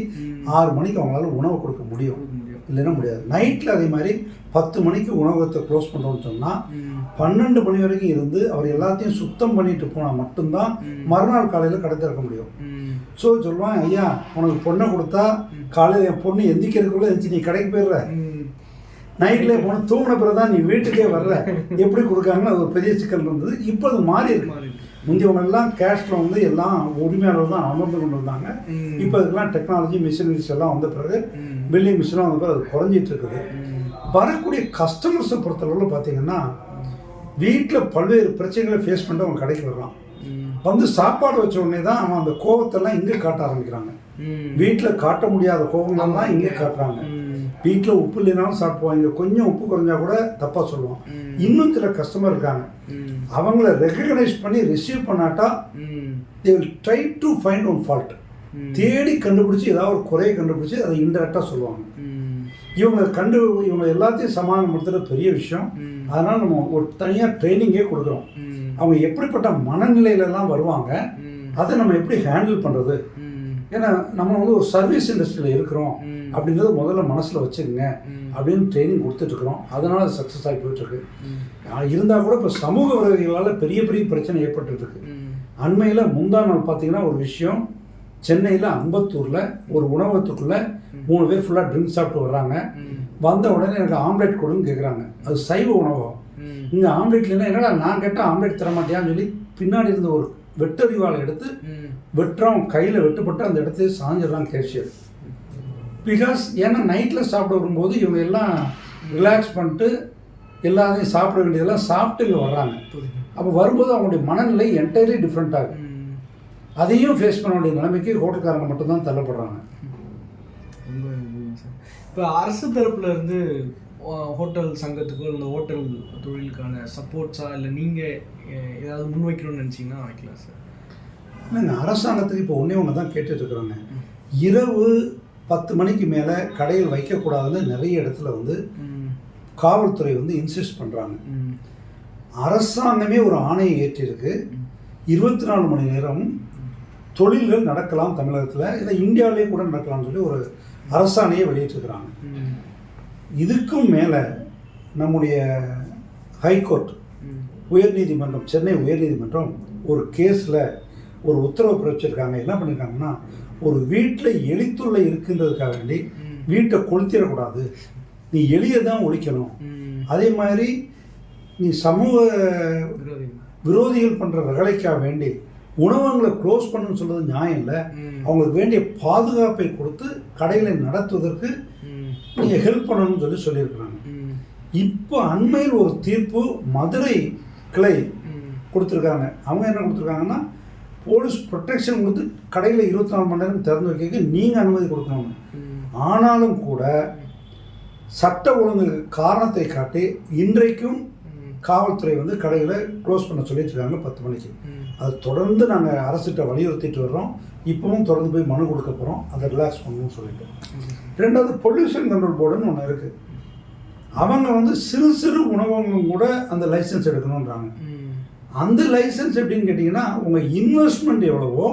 6 மணிக்கு அவங்களால உணவு கொடுக்க முடியும், இல்லைன்னா முடியாது. நைட்டில் அதே மாதிரி 10 மணிக்கு உணவகத்தை க்ளோஸ் பண்ணுறோம்னு சொன்னால் 12 மணி வரைக்கும் இருந்து அவர் எல்லாத்தையும் சுத்தம் பண்ணிட்டு போனால் மட்டும்தான் மறுநாள் காலையில் கடை திறக்க முடியும். ஸோ சொல்லுவான், ஐயா உனக்கு பொண்ணை கொடுத்தா காலையில் என் பொண்ணு எந்திக்கிறதுக்குள்ளே இருந்துச்சு, நீ கடைக்கு போயிடுற, நைட்டில் போன தூங்கின பிறகு தான் நீ வீட்டுக்கே வர்ற, எப்படி கொடுக்காங்கன்னு அது ஒரு பெரிய சிக்கல் இருந்தது. இப்போ அது மாறி இருக்கு. முந்தியவங்க எல்லாம் கேஷ்ல வந்து எல்லாம் உரிமையாளர் தான் அமர்ந்து கொண்டு இருந்தாங்க. இப்போ அதுக்கெல்லாம் டெக்னாலஜி மிஷினரிஸ் எல்லாம் வந்த பிறகு பில்லிங் மிஷினும் வந்த பிறகு அது குறைஞ்சிட்டு இருக்குது. வரக்கூடிய கஸ்டமர்ஸை பொறுத்தளவில் பார்த்தீங்கன்னா வீட்டில் பல்வேறு பிரச்சனைகளை ஃபேஸ் பண்ணிட்டு அவங்க கடைக்கு வர்றான். வந்து சாப்பாடு வச்ச உடனே தான் அவன் அந்த கோபத்தெல்லாம் இங்கே காட்ட ஆரம்பிக்கிறாங்க. வீட்டில் காட்ட முடியாத கோபங்கள்லாம் இங்கே காட்டுறாங்க. வீட்டில் உப்பு இல்லைனாலும் சாப்பிடுவாங்க, கொஞ்சம் உப்பு குறைஞ்சா கூட தப்பாக சொல்லுவான். இன்னும் சில கஸ்டமர் இருக்காங்க, அவங்கள ரெகக்னைஸ் பண்ணி receive பண்ணாட்டா they will try to find one fault, தேடி கண்டுபிடிச்சி ஏதாவது ஒரு குறையை கண்டுபிடிச்சி அதை இன்டெரக்டாக சொல்லுவாங்க. இவங்க எல்லாத்தையும் சமாதானப்படுத்துறது பெரிய விஷயம். அதனால் நம்ம ஒரு தனியாக ட்ரைனிங்கே கொடுக்குறோம். அவங்க எப்படிப்பட்ட மனநிலையிலலாம் வருவாங்க, அதை நம்ம எப்படி ஹேண்டில் பண்ணுறது. ஏன்னா நம்ம வந்து ஒரு சர்வீஸ் இண்டஸ்ட்ரியில் இருக்கிறோம் அப்படிங்கிறது முதல்ல மனசில் வச்சுக்கோங்க அப்படின்னு ட்ரைனிங் கொடுத்துட்ருக்குறோம். அதனால் அது சக்ஸஸ் ஆகி போயிட்டுருக்கு. இருந்தால் கூட இப்போ சமூக விரோதிகளால் பெரிய பெரிய பிரச்சனை ஏற்பட்டுருக்கு. அண்மையில் முந்தா நாள் பார்த்தீங்கன்னா ஒரு விஷயம், சென்னையில் அம்பத்தூரில் ஒரு உணவகத்துக்குள்ளே 3 பேர் ஃபுல்லாக ட்ரிங்க்ஸ் சாப்பிட்டு வர்றாங்க. வந்த உடனே எனக்கு ஆம்லேட் கொடுன்னு கேட்குறாங்க. அது சைவ உணவகம். இங்கே ஆம்லேட் இல்லைன்னா என்னடா நான் கேட்டால் ஆம்லேட் தரமாட்டியான்னு சொல்லி பின்னாடி இருந்த ஒரு வெட்டறிவாளை எடுத்து வெட்டுறோம், கையில் வெட்டுப்பட்டு அந்த இடத்துல சாஞ்சிடறான் கேஷியர். பிகாஸ் ஏன்னா நைட்டில் சாப்பிட வரும்போது இவங்க எல்லாம் ரிலாக்ஸ் பண்ணிட்டு எல்லாத்தையும் சாப்பிட வேண்டியதெல்லாம் சாப்பிட்டு இங்கே வர்றாங்க. அப்போ வரும்போது அவங்களுடைய மனநிலை என்டையர்லி டிஃப்ரெண்ட்டாக இருக்குது. அதையும் ஃபேஸ் பண்ண வேண்டிய நிலைமைக்கு ஹோட்டல்காரங்க மட்டும்தான் தள்ளப்படுறாங்க. இப்போ அரசு தரப்புல இருந்து ஹோட்டல் சங்கத்துக்கோ இந்த ஹோட்டல் தொழிலுக்கான சப்போர்ட்ஸாக இல்லை நீங்கள் ஏதாவது முன்வைக்கணும்னு நினச்சிங்கன்னா வைக்கலாம் சார். இல்லைங்க, அரசாங்கத்துக்கு இப்போ ஒன்று தான் கேட்டுட்ருக்குறோங்க. இரவு 10 மணிக்கு மேலே கடையில் வைக்கக்கூடாதுன்னு நிறைய இடத்துல வந்து காவல்துறை வந்து இன்சிஸ்ட் பண்ணுறாங்க. அரசாங்கமே ஒரு ஆணையை ஏற்றிருக்கு, 24 மணி நேரம் தொழில்கள் நடக்கலாம் தமிழகத்தில், இல்லை இந்தியாவிலே கூட நடக்கலாம்னு சொல்லி ஒரு அரசாணையை வெளியிட்டிருக்கிறாங்க. இதுக்கும் மேலே நம்முடைய ஹைகோர்ட் உயர்நீதிமன்றம், சென்னை உயர்நீதிமன்றம் ஒரு கேஸில் ஒரு உத்தரவு பிறப்பிச்சிருக்காங்க. என்ன பண்ணியிருக்காங்கன்னா, ஒரு வீட்டில் எலித்தொல்லை இருக்குன்றதுக்காக வேண்டி வீட்டை கொளுத்திடக்கூடாது, நீ எலியை தான் ஒழிக்கணும். அதே மாதிரி நீ சமூக விரோதிகள் பண்ணுற ரகளைக்காக வேண்டி உணவகங்களை க்ளோஸ் பண்ணுன்னு சொல்கிறது நியாயம் இல்லை. அவங்களுக்கு வேண்டிய பாதுகாப்பை கொடுத்து கடைகளை நடத்துவதற்கு நீங்கள் ஹெல்ப் பண்ணணும்னு சொல்லியிருக்கிறாங்க. இப்போ அண்மையில் ஒரு தீர்ப்பு மதுரை கிளை கொடுத்துருக்காங்க. அவங்க என்ன கொடுத்துருக்காங்கன்னா, போலீஸ் ப்ரொடெக்ஷன் கொடுத்து கடையில் 24 மணி நேரம் திறந்து வைக்க நீங்கள் அனுமதி கொடுக்கணும். ஆனாலும் கூட சட்ட ஒழுங்கு காரணத்தை காட்டி இன்றைக்கும் காவல்துறை வந்து கடையில் க்ளோஸ் பண்ண சொல்லிட்டு இருக்காங்க 10 மணிக்கு. அது தொடர்ந்து நாங்கள் அரசுகிட்ட வலியுறுத்திட்டு வர்றோம். இப்போவும் தொடர்ந்து போய் மனு கொடுக்க போகிறோம், அதை ரிலாக்ஸ் பண்ணணும்னு சொல்லிட்டு. ரெண்டாவது, பொல்யூஷன் கண்ட்ரோல் போர்டுன்னு ஒன்று இருக்குது. அவங்க வந்து சிறு சிறு உணவகங்களும் கூட அந்த லைசன்ஸ் எடுக்கணுன்றாங்க. அந்த லைசன்ஸ் எப்படின்னு கேட்டிங்கன்னா, உங்கள் இன்வெஸ்ட்மெண்ட் எவ்வளவோ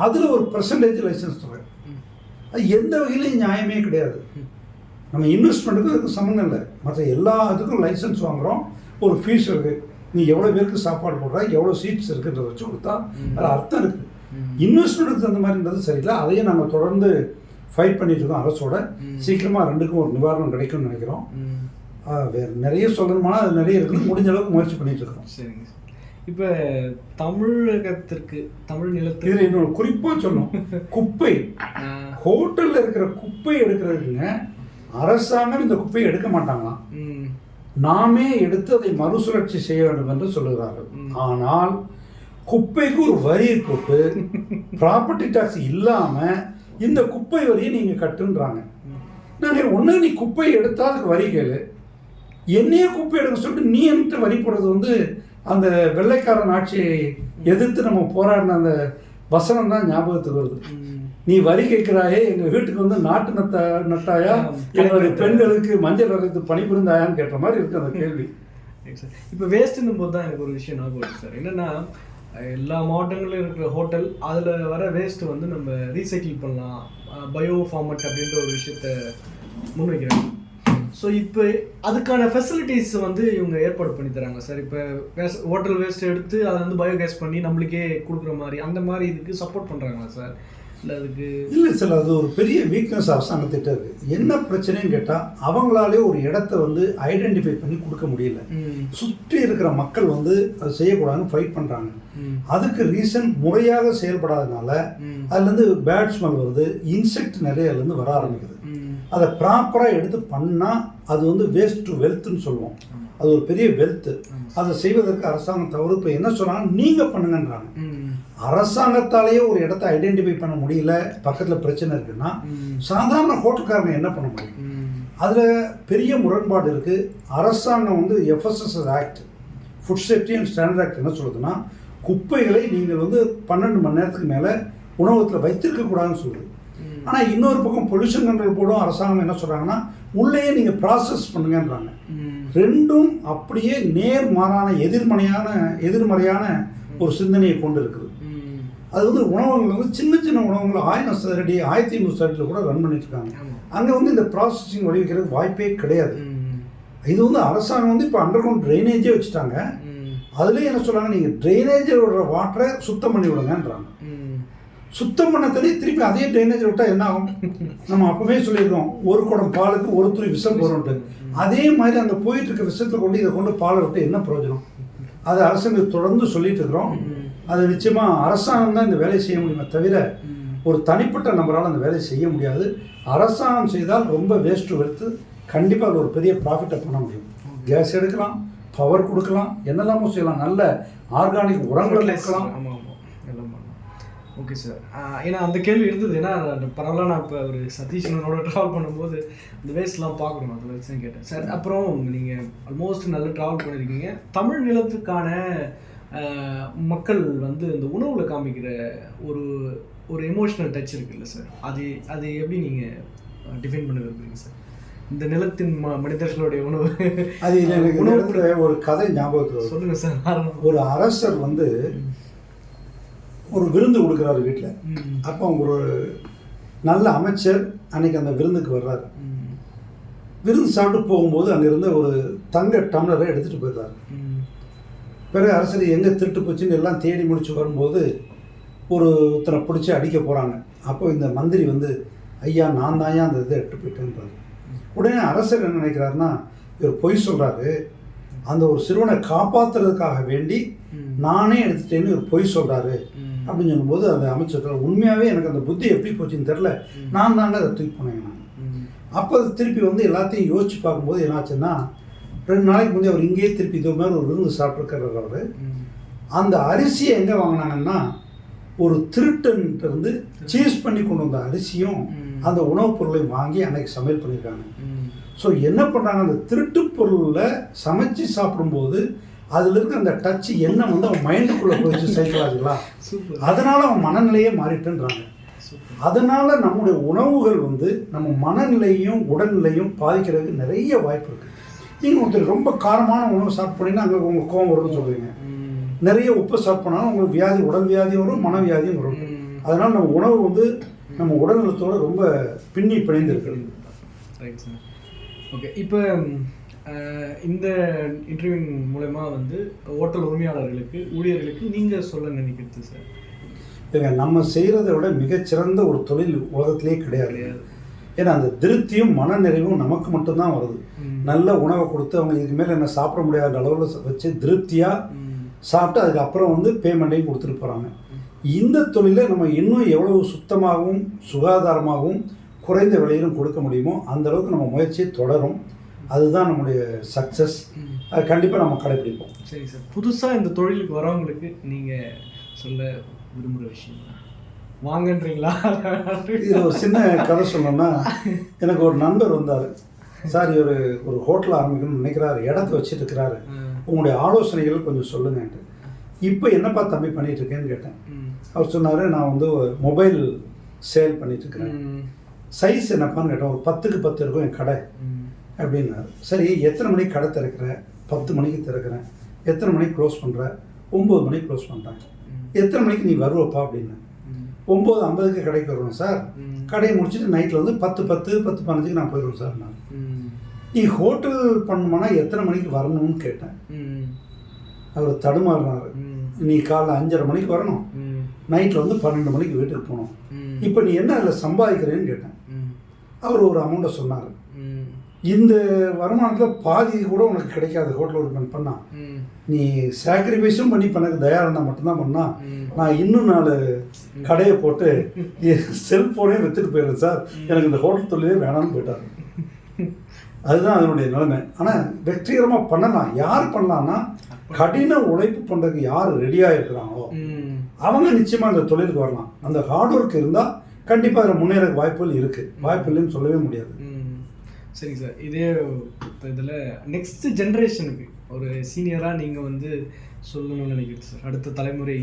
அதில் ஒரு பெர்சன்டேஜ் லைசன்ஸ் தொகை. அது எந்த வகையிலையும் நியாயமே கிடையாது. நம்ம இன்வெஸ்ட்மெண்ட்டுக்கும் அதுக்கு சம்மந்தம் இல்லை. மற்ற எல்லா இதுக்கும் லைசன்ஸ் வாங்குகிறோம், ஒரு ஃபீஸ் இருக்குது. நீ எவ்வளோ பேருக்கு சாப்பாடு போடுற, எவ்வளோ சீட்ஸ் இருக்குன்றத வச்சு கொடுத்தா அதில் அர்த்தம் இருக்குது. இன்வெஸ்ட்மெண்ட்டுக்கு தகுந்த மாதிரின்றது சரியில்லை. அதையும் நாங்கள் தொடர்ந்து ஃபைட் பண்ணிட்டு இருக்கோம் அரசோட. சீக்கிரமாக 2க்கும் ஒரு நிவாரணம் கிடைக்கும்னு நினைக்கிறோம். வேறு நிறைய சொல்லணுமானா அது நிறைய இருக்குது, முடிஞ்ச அளவுக்கு முயற்சி பண்ணிட்டு இருக்கோம். சரிங்க. இப்போ தமிழகத்திற்கு, தமிழ் நிலத்துக்கு இதில் இன்னொரு குறிப்பாக சொல்லணும், குப்பை ஹோட்டலில் இருக்கிற குப்பை எடுக்கிறதுக்குங்க அரசாங்கம் இந்த குப்பையை எடுக்க மாட்டாங்களாம், நாமே எடுத்து அதை மறுசுழற்சி செய்ய வேண்டும் என்று சொல்லுகிறார்கள். ஆனால் குப்பைக்கு ஒரு வரியை போட்டு ப்ராப்பர்ட்டி டாக்ஸ் இல்லாமல் இந்த குப்பை வரியை நீங்கள் கட்டுன்றாங்க. நான் ஒன்று, நீ குப்பையை எடுத்தால் அதுக்கு வரி கேளு, என்னையே குப்பை எடுக்க சொல்லிட்டு நீ என்கிட்ட வரி போடுறது வந்து அந்த வெள்ளைக்காரன் ஆட்சியை எதிர்த்து நம்ம போராடின அந்த வசனம் தான் ஞாபகத்துக்கு வருது. நீ வரி கேட்கிறாயே எங்கள் வீட்டுக்கு வந்து நாட்டு நட்டாயா என்னுடைய பெண்களுக்கு மஞ்சள் அரைத்து பணிபுரிந்தாயான்னு கேட்ட மாதிரி இருக்கு அந்த கேள்வி. சார் இப்போ வேஸ்ட்டுன்னும் போது தான் எனக்கு ஒரு விஷயம் ஞாபகம் வருது சார். என்னென்னா எல்லா மாவட்டங்களிலும் இருக்கிற ஹோட்டல் அதில் வர வேஸ்ட்டு வந்து நம்ம ரீசைக்கிள் பண்ணலாம், பயோ ஃபார்மட் அப்படின்ற ஒரு விஷயத்த முன்வைக்கிறாங்க. ஸோ இப்போ அதுக்கான ஃபெசிலிட்டிஸ் வந்து இவங்க ஏற்பாடு பண்ணி தராங்க சார். இப்போ ஹோட்டல் வேஸ்ட் எடுத்து அதை வந்து பயோகேஸ் பண்ணி நம்மளுக்கே கொடுக்குற மாதிரி அந்த மாதிரி இதுக்கு சப்போர்ட் பண்ணுறாங்களா சார்? இல்லை அதுக்கு இல்லை சார், அது ஒரு பெரிய வீக்னஸ் அரசாங்கத்திட்ட இருக்குது. என்ன பிரச்சனைன்னு கேட்டால் அவங்களாலே ஒரு இடத்த வந்து ஐடென்டிஃபை பண்ணி கொடுக்க முடியல. சுற்றி இருக்கிற மக்கள் வந்து அதை செய்யக்கூடாதுன்னு ஃபைட் பண்ணுறாங்க. அதுக்கு ரீசன் முறையாக செயல்படாதனால அதுலேருந்து பேட் ஸ்மெல் வருது, இன்செக்ட் நிறைய அதுலேருந்து வர ஆரம்பிக்குது. அதை ப்ராப்பராக எடுத்து பண்ணால் அது வந்து வேஸ்ட் டு வெல்த்துன்னு சொல்லுவோம். அது ஒரு பெரிய வெல்த்து. அதை செய்வதற்கு அரசாங்கம் தவறு. இப்போ என்ன சொல்கிறாங்க, நீங்கள் பண்ணுங்கன்றாங்க. அரசாங்கத்தாலேயே ஒரு இடத்த ஐடென்டிஃபை பண்ண முடியல, பக்கத்தில் பிரச்சனை இருக்குன்னா சாதாரண ஹோட்டல்காரங்க என்ன பண்ண முடியும்? அதில் பெரிய முரண்பாடு இருக்குது. அரசாங்கம் வந்து FSSAI act, food safety and standard act என்ன சொல்லுதுன்னா, குப்பைகளை நீங்கள் வந்து 12 மணி நேரத்துக்கு மேலே உணவகத்தில் வைத்திருக்கக்கூடாதுன்னு சொல்லுது. ஆனால் இன்னொரு பக்கம் பொல்யூஷன் கண்ட்ரோல் போர்டும் அரசாங்கம் என்ன சொல்கிறாங்கன்னா, உள்ளேயே நீங்கள் ப்ராசஸ் பண்ணுங்கன்றாங்க. ரெண்டும் அப்படியே நேர்மாறான எதிர்மறையான ஒரு சிந்தனையை கொண்டு இருக்குது. அது வந்து உணவகங்கள் வந்து சின்ன சின்ன உணவகங்கள் 1000 சதுரடி 1500 சதுரடியில் கூட ரன் பண்ணிட்டு இருக்காங்க. அங்கே வந்து இந்த ப்ராசஸிங் வடிவக்கிறது வாய்ப்பே கிடையாது. இது வந்து அரசாங்கம் வந்து இப்போ அண்டர் கிரவுண்ட் ட்ரைனேஜே வச்சுட்டாங்க. அதுலேயும் என்ன சொல்கிறாங்க, நீங்கள் ட்ரைனேஜில் விடுற வாட்டரை சுத்தம் பண்ணி விடுங்கன்றாங்க. சுத்தம் பண்ண தண்ணி திருப்பி அதே ட்ரைனேஜ் விட்டால் என்ன ஆகும்? நம்ம அப்போவே சொல்லியிருக்கோம், ஒரு குடம் பாலுக்கு ஒரு துளி விஷம் போகிறோன்ட்டு. அதே மாதிரி அந்த போயிட்டு இருக்க விஷயத்தை கொண்டு இதை கொண்டு பாலை விட்டு என்ன பிரயோஜனம்? அது அரசாங்கம் தொடர்ந்து சொல்லிட்டு இருக்கிறோம். அது நிச்சயமாக அரசாங்கம் தான் இந்த வேலையை செய்ய முடியுமே தவிர ஒரு தனிப்பட்ட நபரால் அந்த வேலையை செய்ய முடியாது. அரசாங்கம் செய்தால் ரொம்ப வேஸ்ட்டு வெறுத்து கண்டிப்பாக அது ஒரு பெரிய ப்ராஃபிட்டை பண்ண முடியும். கேஸ் எடுக்கலாம், பவர் கொடுக்கலாம், என்னெல்லாமோ செய்யலாம், நல்ல ஆர்கானிக் உரங்கள் கொடுக்கலாம். Okay sir. ஏன்னா அந்த கேள்வி இருந்தது. ஏன்னா பரவாயில்ல, நான் இப்போ ஒரு சதீஷ்னோட ட்ராவல் பண்ணும்போது இந்த வேஸ்ட்லாம் பார்க்கணும், அதை வச்சு தான் கேட்டேன் சார். அப்புறம் நீங்கள் ஆல்மோஸ்ட் நல்லா ட்ராவல் பண்ணியிருக்கீங்க. தமிழ் நிலத்துக்கான மக்கள் வந்து இந்த உணவில் காமிக்கிற ஒரு எமோஷ்னல் டச் இருக்குல்ல சார், அது எப்படி நீங்கள் டிஃபைன் பண்ண விரும்புறீங்க சார்? இந்த நிலத்தின் மனிதர்களுடைய உணவு, அது எனக்கு உணவுக்குள்ள ஒரு கதை ஞாபகத்தில் சொல்லுங்கள் சார். ஒரு அரசர் வந்து ஒரு விருந்து கொடுக்குறாரு வீட்டில். அப்போ ஒரு நல்ல அமைச்சர் அன்னைக்கு அந்த விருந்துக்கு வர்றாரு. விருந்து சாப்பிட்டு போகும்போது அங்கேருந்து ஒரு தங்க டம்ளரை எடுத்துகிட்டு போயிடுறாரு. பிறகு அரசர் எங்கே திருட்டு போச்சுன்னு எல்லாம் தேடி முடிச்சு வரும்போது ஒருத்தனை பிடிச்சி அடிக்க போகிறாங்க. அப்போ இந்த மந்திரி வந்து, ஐயா நான் தான் அந்த இதை எடுத்து போயிட்டேன்றாரு. உடனே அரசர் என்ன நினைக்கிறாருன்னா, இவர் பொய் சொல்கிறாரு, அந்த ஒரு சிறுவனை காப்பாற்றுறதுக்காக வேண்டி நானே எடுத்துட்டேன்னு இவர் பொய் சொல்கிறாரு அப்படின்னு சொல்லும்போது அந்த அமைச்சர், உண்மையாகவே எனக்கு அந்த புத்தி எப்படி போச்சுன்னு தெரில, நான் தாங்க அதை தூக்கி போனேங்க நான். அப்போ திருப்பி வந்து எல்லாத்தையும் யோசிச்சு பார்க்கும்போது என்னாச்சுன்னா, 2 நாளைக்கு முந்தைய அவர் இங்கேயே திருப்பி இது மாதிரி ஒரு விருந்து சாப்பிட்ருக்கிறார். அவர் அந்த அரிசியை எங்கே வாங்கினாங்கன்னா, ஒரு திருட்டன்ட்டு இருந்து சீஸ் பண்ணி கொண்டு வந்த அரிசியும் அந்த உணவுப் பொருளையும் வாங்கி அன்னைக்கு சமையல் பண்ணியிருக்காங்க. ஸோ என்ன பண்ணுறாங்க, அந்த திருட்டு பொருளில் சமைச்சு சாப்பிடும்போது அதில் இருக்க அந்த டச்சு எண்ணம் வந்து அவன் மைண்டுக்குள்ளே போயிடுச்சு சைக்கலாஜிக்கலாக. அதனால் அவன் மனநிலையே மாறிட்டுன்றாங்க. அதனால் நம்முடைய உணவுகள் வந்து நம்ம மனநிலையும் உடல்நிலையும் பாதிக்கிறதுக்கு நிறைய வாய்ப்பு இருக்குது. நீங்கள் ஒருத்தர் ரொம்ப காரமான உணவு சாப்பிட்டு போனீங்கன்னா அங்கே உங்களுக்கு கோவம் வரும்னு சொல்லுவீங்க. நிறைய உப்பு சாப்பிட்னாலும் உங்களுக்கு வியாதி, உடல் வியாதி வரும், மனவியாதியும் வரும். அதனால் நம்ம உணவு வந்து நம்ம உடல்நலத்தோடு ரொம்ப பின்னி பிணைந்து இருக்கிறது. Right sir. ஓகே, இப்போ இந்த இன்டர்வியூ மூலமா வந்து ஹோட்டல் உரிமையாளர்களுக்கு, ஊழியர்களுக்கு நீங்கள் சொல்ல நினைக்கிறது சார்? ஏங்க, நம்ம செய்கிறத விட மிகச்சிறந்த ஒரு தொழில் உலகத்திலே கிடையாது. ஏன்னா அந்த திருப்தியும் மனநிறைவும் நமக்கு மட்டும்தான் வருது. நல்ல உணவை கொடுத்து அவங்க இதுக்கு மேலே என்ன சாப்பிட முடியாத அளவில் வச்சு திருப்தியாக சாப்பிட்டு அதுக்கப்புறம் வந்து பேமெண்ட்டையும் கொடுத்துட்டு போகிறாங்க. இந்த தொழிலை நம்ம இன்னும் எவ்வளவு சுத்தமாகவும் சுகாதாரமாகவும் குறைந்த விலையிலும் கொடுக்க முடியுமோ அந்த அளவுக்கு நம்ம முயற்சியை தொடரும். அதுதான் நம்முடைய சக்ஸஸ். அது கண்டிப்பாக நம்ம கடைப்பிடிப்போம். சரி சார், புதுசாக இந்த தொழிலுக்கு வரவங்களுக்கு நீங்கள் சொல்ல விரும்புகிற விஷயம் வாங்கன்றீங்களா? இது ஒரு சின்ன கதை சொல்லணும்னா, எனக்கு ஒரு நண்பர் வந்தார். சார், ஒரு ஹோட்டல் ஆரம்பிக்கணும்னு நினைக்கிறாரு, இடத்த வச்சுட்டு இருக்கிறாரு, உங்களுடைய ஆலோசனைகள் கொஞ்சம் சொல்லுங்கன்ட்டு. இப்போ என்னப்பா தம்பி பண்ணிகிட்டு இருக்கேன்னு கேட்டேன். அவர் சொன்னார், நான் வந்து மொபைல் சேல் பண்ணிட்டுருக்கிறேன். சைஸ் என்னப்பான்னு கேட்டேன். ஒரு 10க்கு 10 இருக்கும் என் கடை அப்படின்னாரு. சரி, எத்தனை மணிக்கு கடை திறக்கிறேன்? 10 மணிக்கு திறக்கிறேன். எத்தனை மணிக்கு க்ளோஸ் பண்ணுற? 9 மணிக்கு க்ளோஸ் பண்ணுறேன். எத்தனை மணிக்கு நீ வருவப்பா அப்படின்னு. 9:50க்கு கடைக்கு வருவேன் சார். கடையை முடிச்சுட்டு நைட்டில் வந்து 10:10, 10:15க்கு நான் போயிடுவேன் சார். நான் நீ ஹோட்டல் பண்ணணுமானா எத்தனை மணிக்கு வரணும்னு கேட்டேன். அவர் தடுமாறினார். நீ காலைல 5:30 மணிக்கு வரணும், நைட்டில் வந்து 12 மணிக்கு வீட்டுக்கு போகணும். இப்போ நீ என்ன அதில் சம்பாதிக்கிறேன்னு கேட்டேன். அவர் ஒரு அமௌண்ட்டை சொன்னார். இந்த வருமானத்தில் பாதி கூட உனக்கு கிடைக்காது ஹோட்டல் ஓப்பன் பண்ணால். நீ சாக்ரிஃபைஸும் பண்ணி பண்ண தயாரானா மட்டும்தான் பண்ணா. நான் இன்னும் 4 கடையை போட்டு செல்ஃபோனே விற்றுட்டு போயிடுறேன் சார், எனக்கு இந்த ஹோட்டல் தொழிலே வேணாம்னு போயிட்டார். அதுதான் அதனுடைய நிலைமை. ஆனால் வெற்றிகரமாக பண்ணலாம். யார் பண்ணலான்னா, கடின உழைப்பு பண்ணுறதுக்கு யார் ரெடியாக இருக்கிறாங்களோ அவங்க நிச்சயமாக அந்த தொழிலுக்கு வரலாம். அந்த ஹார்ட் ஒர்க் இருந்தால் கண்டிப்பாக அதில் முன்னேற வாய்ப்புகள் இருக்குது. வாய்ப்பு இல்லைன்னு சொல்லவே முடியாது. சரி சார், இதே இப்போ இதில் நெக்ஸ்ட் ஜென்ரேஷனுக்கு ஒரு சீனியராக நீங்கள் வந்து சொல்லணும்னு நினைக்கிறேன் சார். அடுத்த தலைமுறை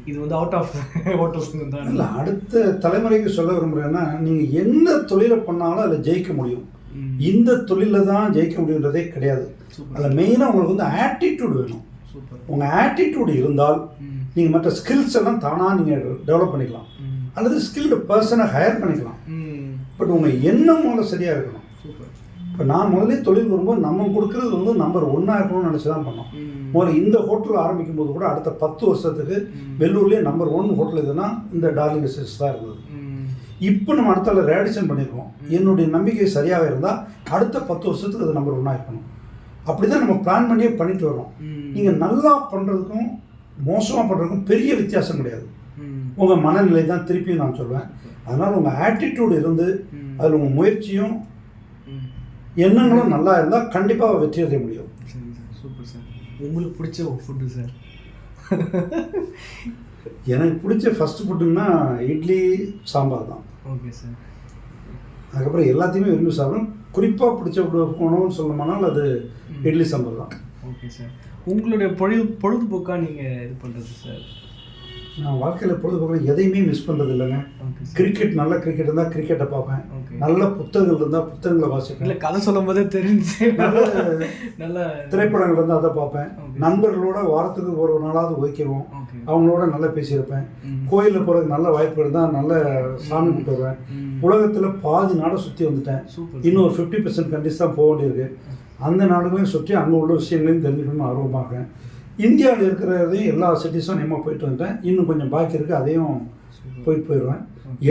இது வந்து அவுட் ஆஃப் ஹோட்டல்ஸ் தான் இல்லை, அடுத்த தலைமுறைக்கு சொல்ல விரும்புகிறேன்னா, நீங்கள் என்ன தொழிலை பண்ணாலும் அதில் ஜெயிக்க முடியும். இந்த தொழிலில் தான் ஜெயிக்க முடியுன்றதே கிடையாது. அதில் மெயினாக உங்களுக்கு வந்து ஆட்டிடியூட் வேணும். உங்கள் ஆட்டிடியூட் இருந்தால் நீங்கள் மற்ற ஸ்கில்ஸ் எல்லாம் தானாக நீங்கள் டெவலப் பண்ணிக்கலாம், அல்லது ஸ்கில்டு பர்சனை ஹையர் பண்ணிக்கலாம். பட் உங்கள் எண்ணம் முதல்ல சரியாக இருக்கணும். இப்போ நான் முதலே தொழில் வரும்போது நம்ம கொடுக்குறது வந்து நம்பர் 1 இருக்கணும்னு நினச்சி தான் பண்ணோம். முதல்ல இந்த ஹோட்டல் ஆரம்பிக்கும் போது கூட அடுத்த 10 வருஷத்துக்கு வெள்ளூர்லேயே நம்பர் 1 ஹோட்டல் எதுனா இந்த டார்லிங் எஸ்டேட்ஸ் தான் இருந்தது. இப்போ நம்ம அடுத்த ரேடிஷன் பண்ணியிருக்கோம். என்னுடைய நம்பிக்கை சரியாக இருந்தால் அடுத்த 10 வருஷத்துக்கு அது நம்பர் 1 இருக்கணும். அப்படி தான் நம்ம பிளான் பண்ணியே பண்ணிட்டு வரோம். நீங்கள் நல்லா பண்ணுறதுக்கும் மோசமாக பண்ணுறதுக்கும் பெரிய வித்தியாசம் கிடையாது. உங்கள் மனநிலை தான் திருப்பியும் நான் சொல்லுவேன். அதனால் உங்கள் ஆட்டிடியூட் இருந்து அதில் உங்கள் முயற்சியும் எண்ணங்களும் நல்லா இருந்தால் கண்டிப்பாக வெற்றி அடைய முடியும். Super sir. உங்களுக்கு பிடிச்ச ஃபுட்டு சார்? எனக்கு பிடிச்ச ஃபஸ்ட்டு ஃபுட்டுன்னா இட்லி சாம்பார் தான். Okay sir. அதுக்கப்புறம் எல்லாத்தையுமே விரும்பி சாப்பிடும். குறிப்பாக பிடிச்ச உணவுன்னு சொல்லணுமானால் அது இட்லி சாம்பார் தான். Okay sir. உங்களுடைய பொழுதுபோக்காக நீங்கள் இது பண்ணுறது சார்? நான் வாழ்க்கையில் பொழுதுபோக்கில் எதையுமே மிஸ் பண்ணுறது இல்லைங்க. கிரிக்கெட், நல்ல கிரிக்கெட் இருந்தால் கிரிக்கெட்டை பார்ப்பேன். நல்ல புத்தகங்கள் இருந்தால் புத்தகங்களை வாசிப்பேன். இல்லை, கதை சொல்லும் போதே தெரிஞ்சு. நல்ல திரைப்படங்கள் இருந்தால் அதை பார்ப்பேன். நண்பர்களோட வாரத்துக்கு ஒரு நாளாவது ஒதுக்கிடுவோம், அவங்களோட நல்லா பேசியிருப்பேன். கோயிலில் போகிறதுக்கு நல்ல வாய்ப்பு இருந்தால் நல்ல சாமி கும்பிட்டு வருவேன். உலகத்தில் பாதி நாடை சுற்றி வந்துட்டேன். இன்னும் ஒரு 50% கண்ட்ரிஸ் தான் போக வேண்டியிருக்கு. அந்த நாடுகளையும் சுற்றி அங்கே உள்ள விஷயங்களையும் தெரிஞ்சுக்கணும்னு ஆர்வமாகேன். இந்தியாவில் இருக்கிறதையும் எல்லா சிட்டிஸும் நம்ம போயிட்டு வந்துட்டேன். இன்னும் கொஞ்சம் பாக்கி இருக்குது, அதையும் போயிடுவேன்.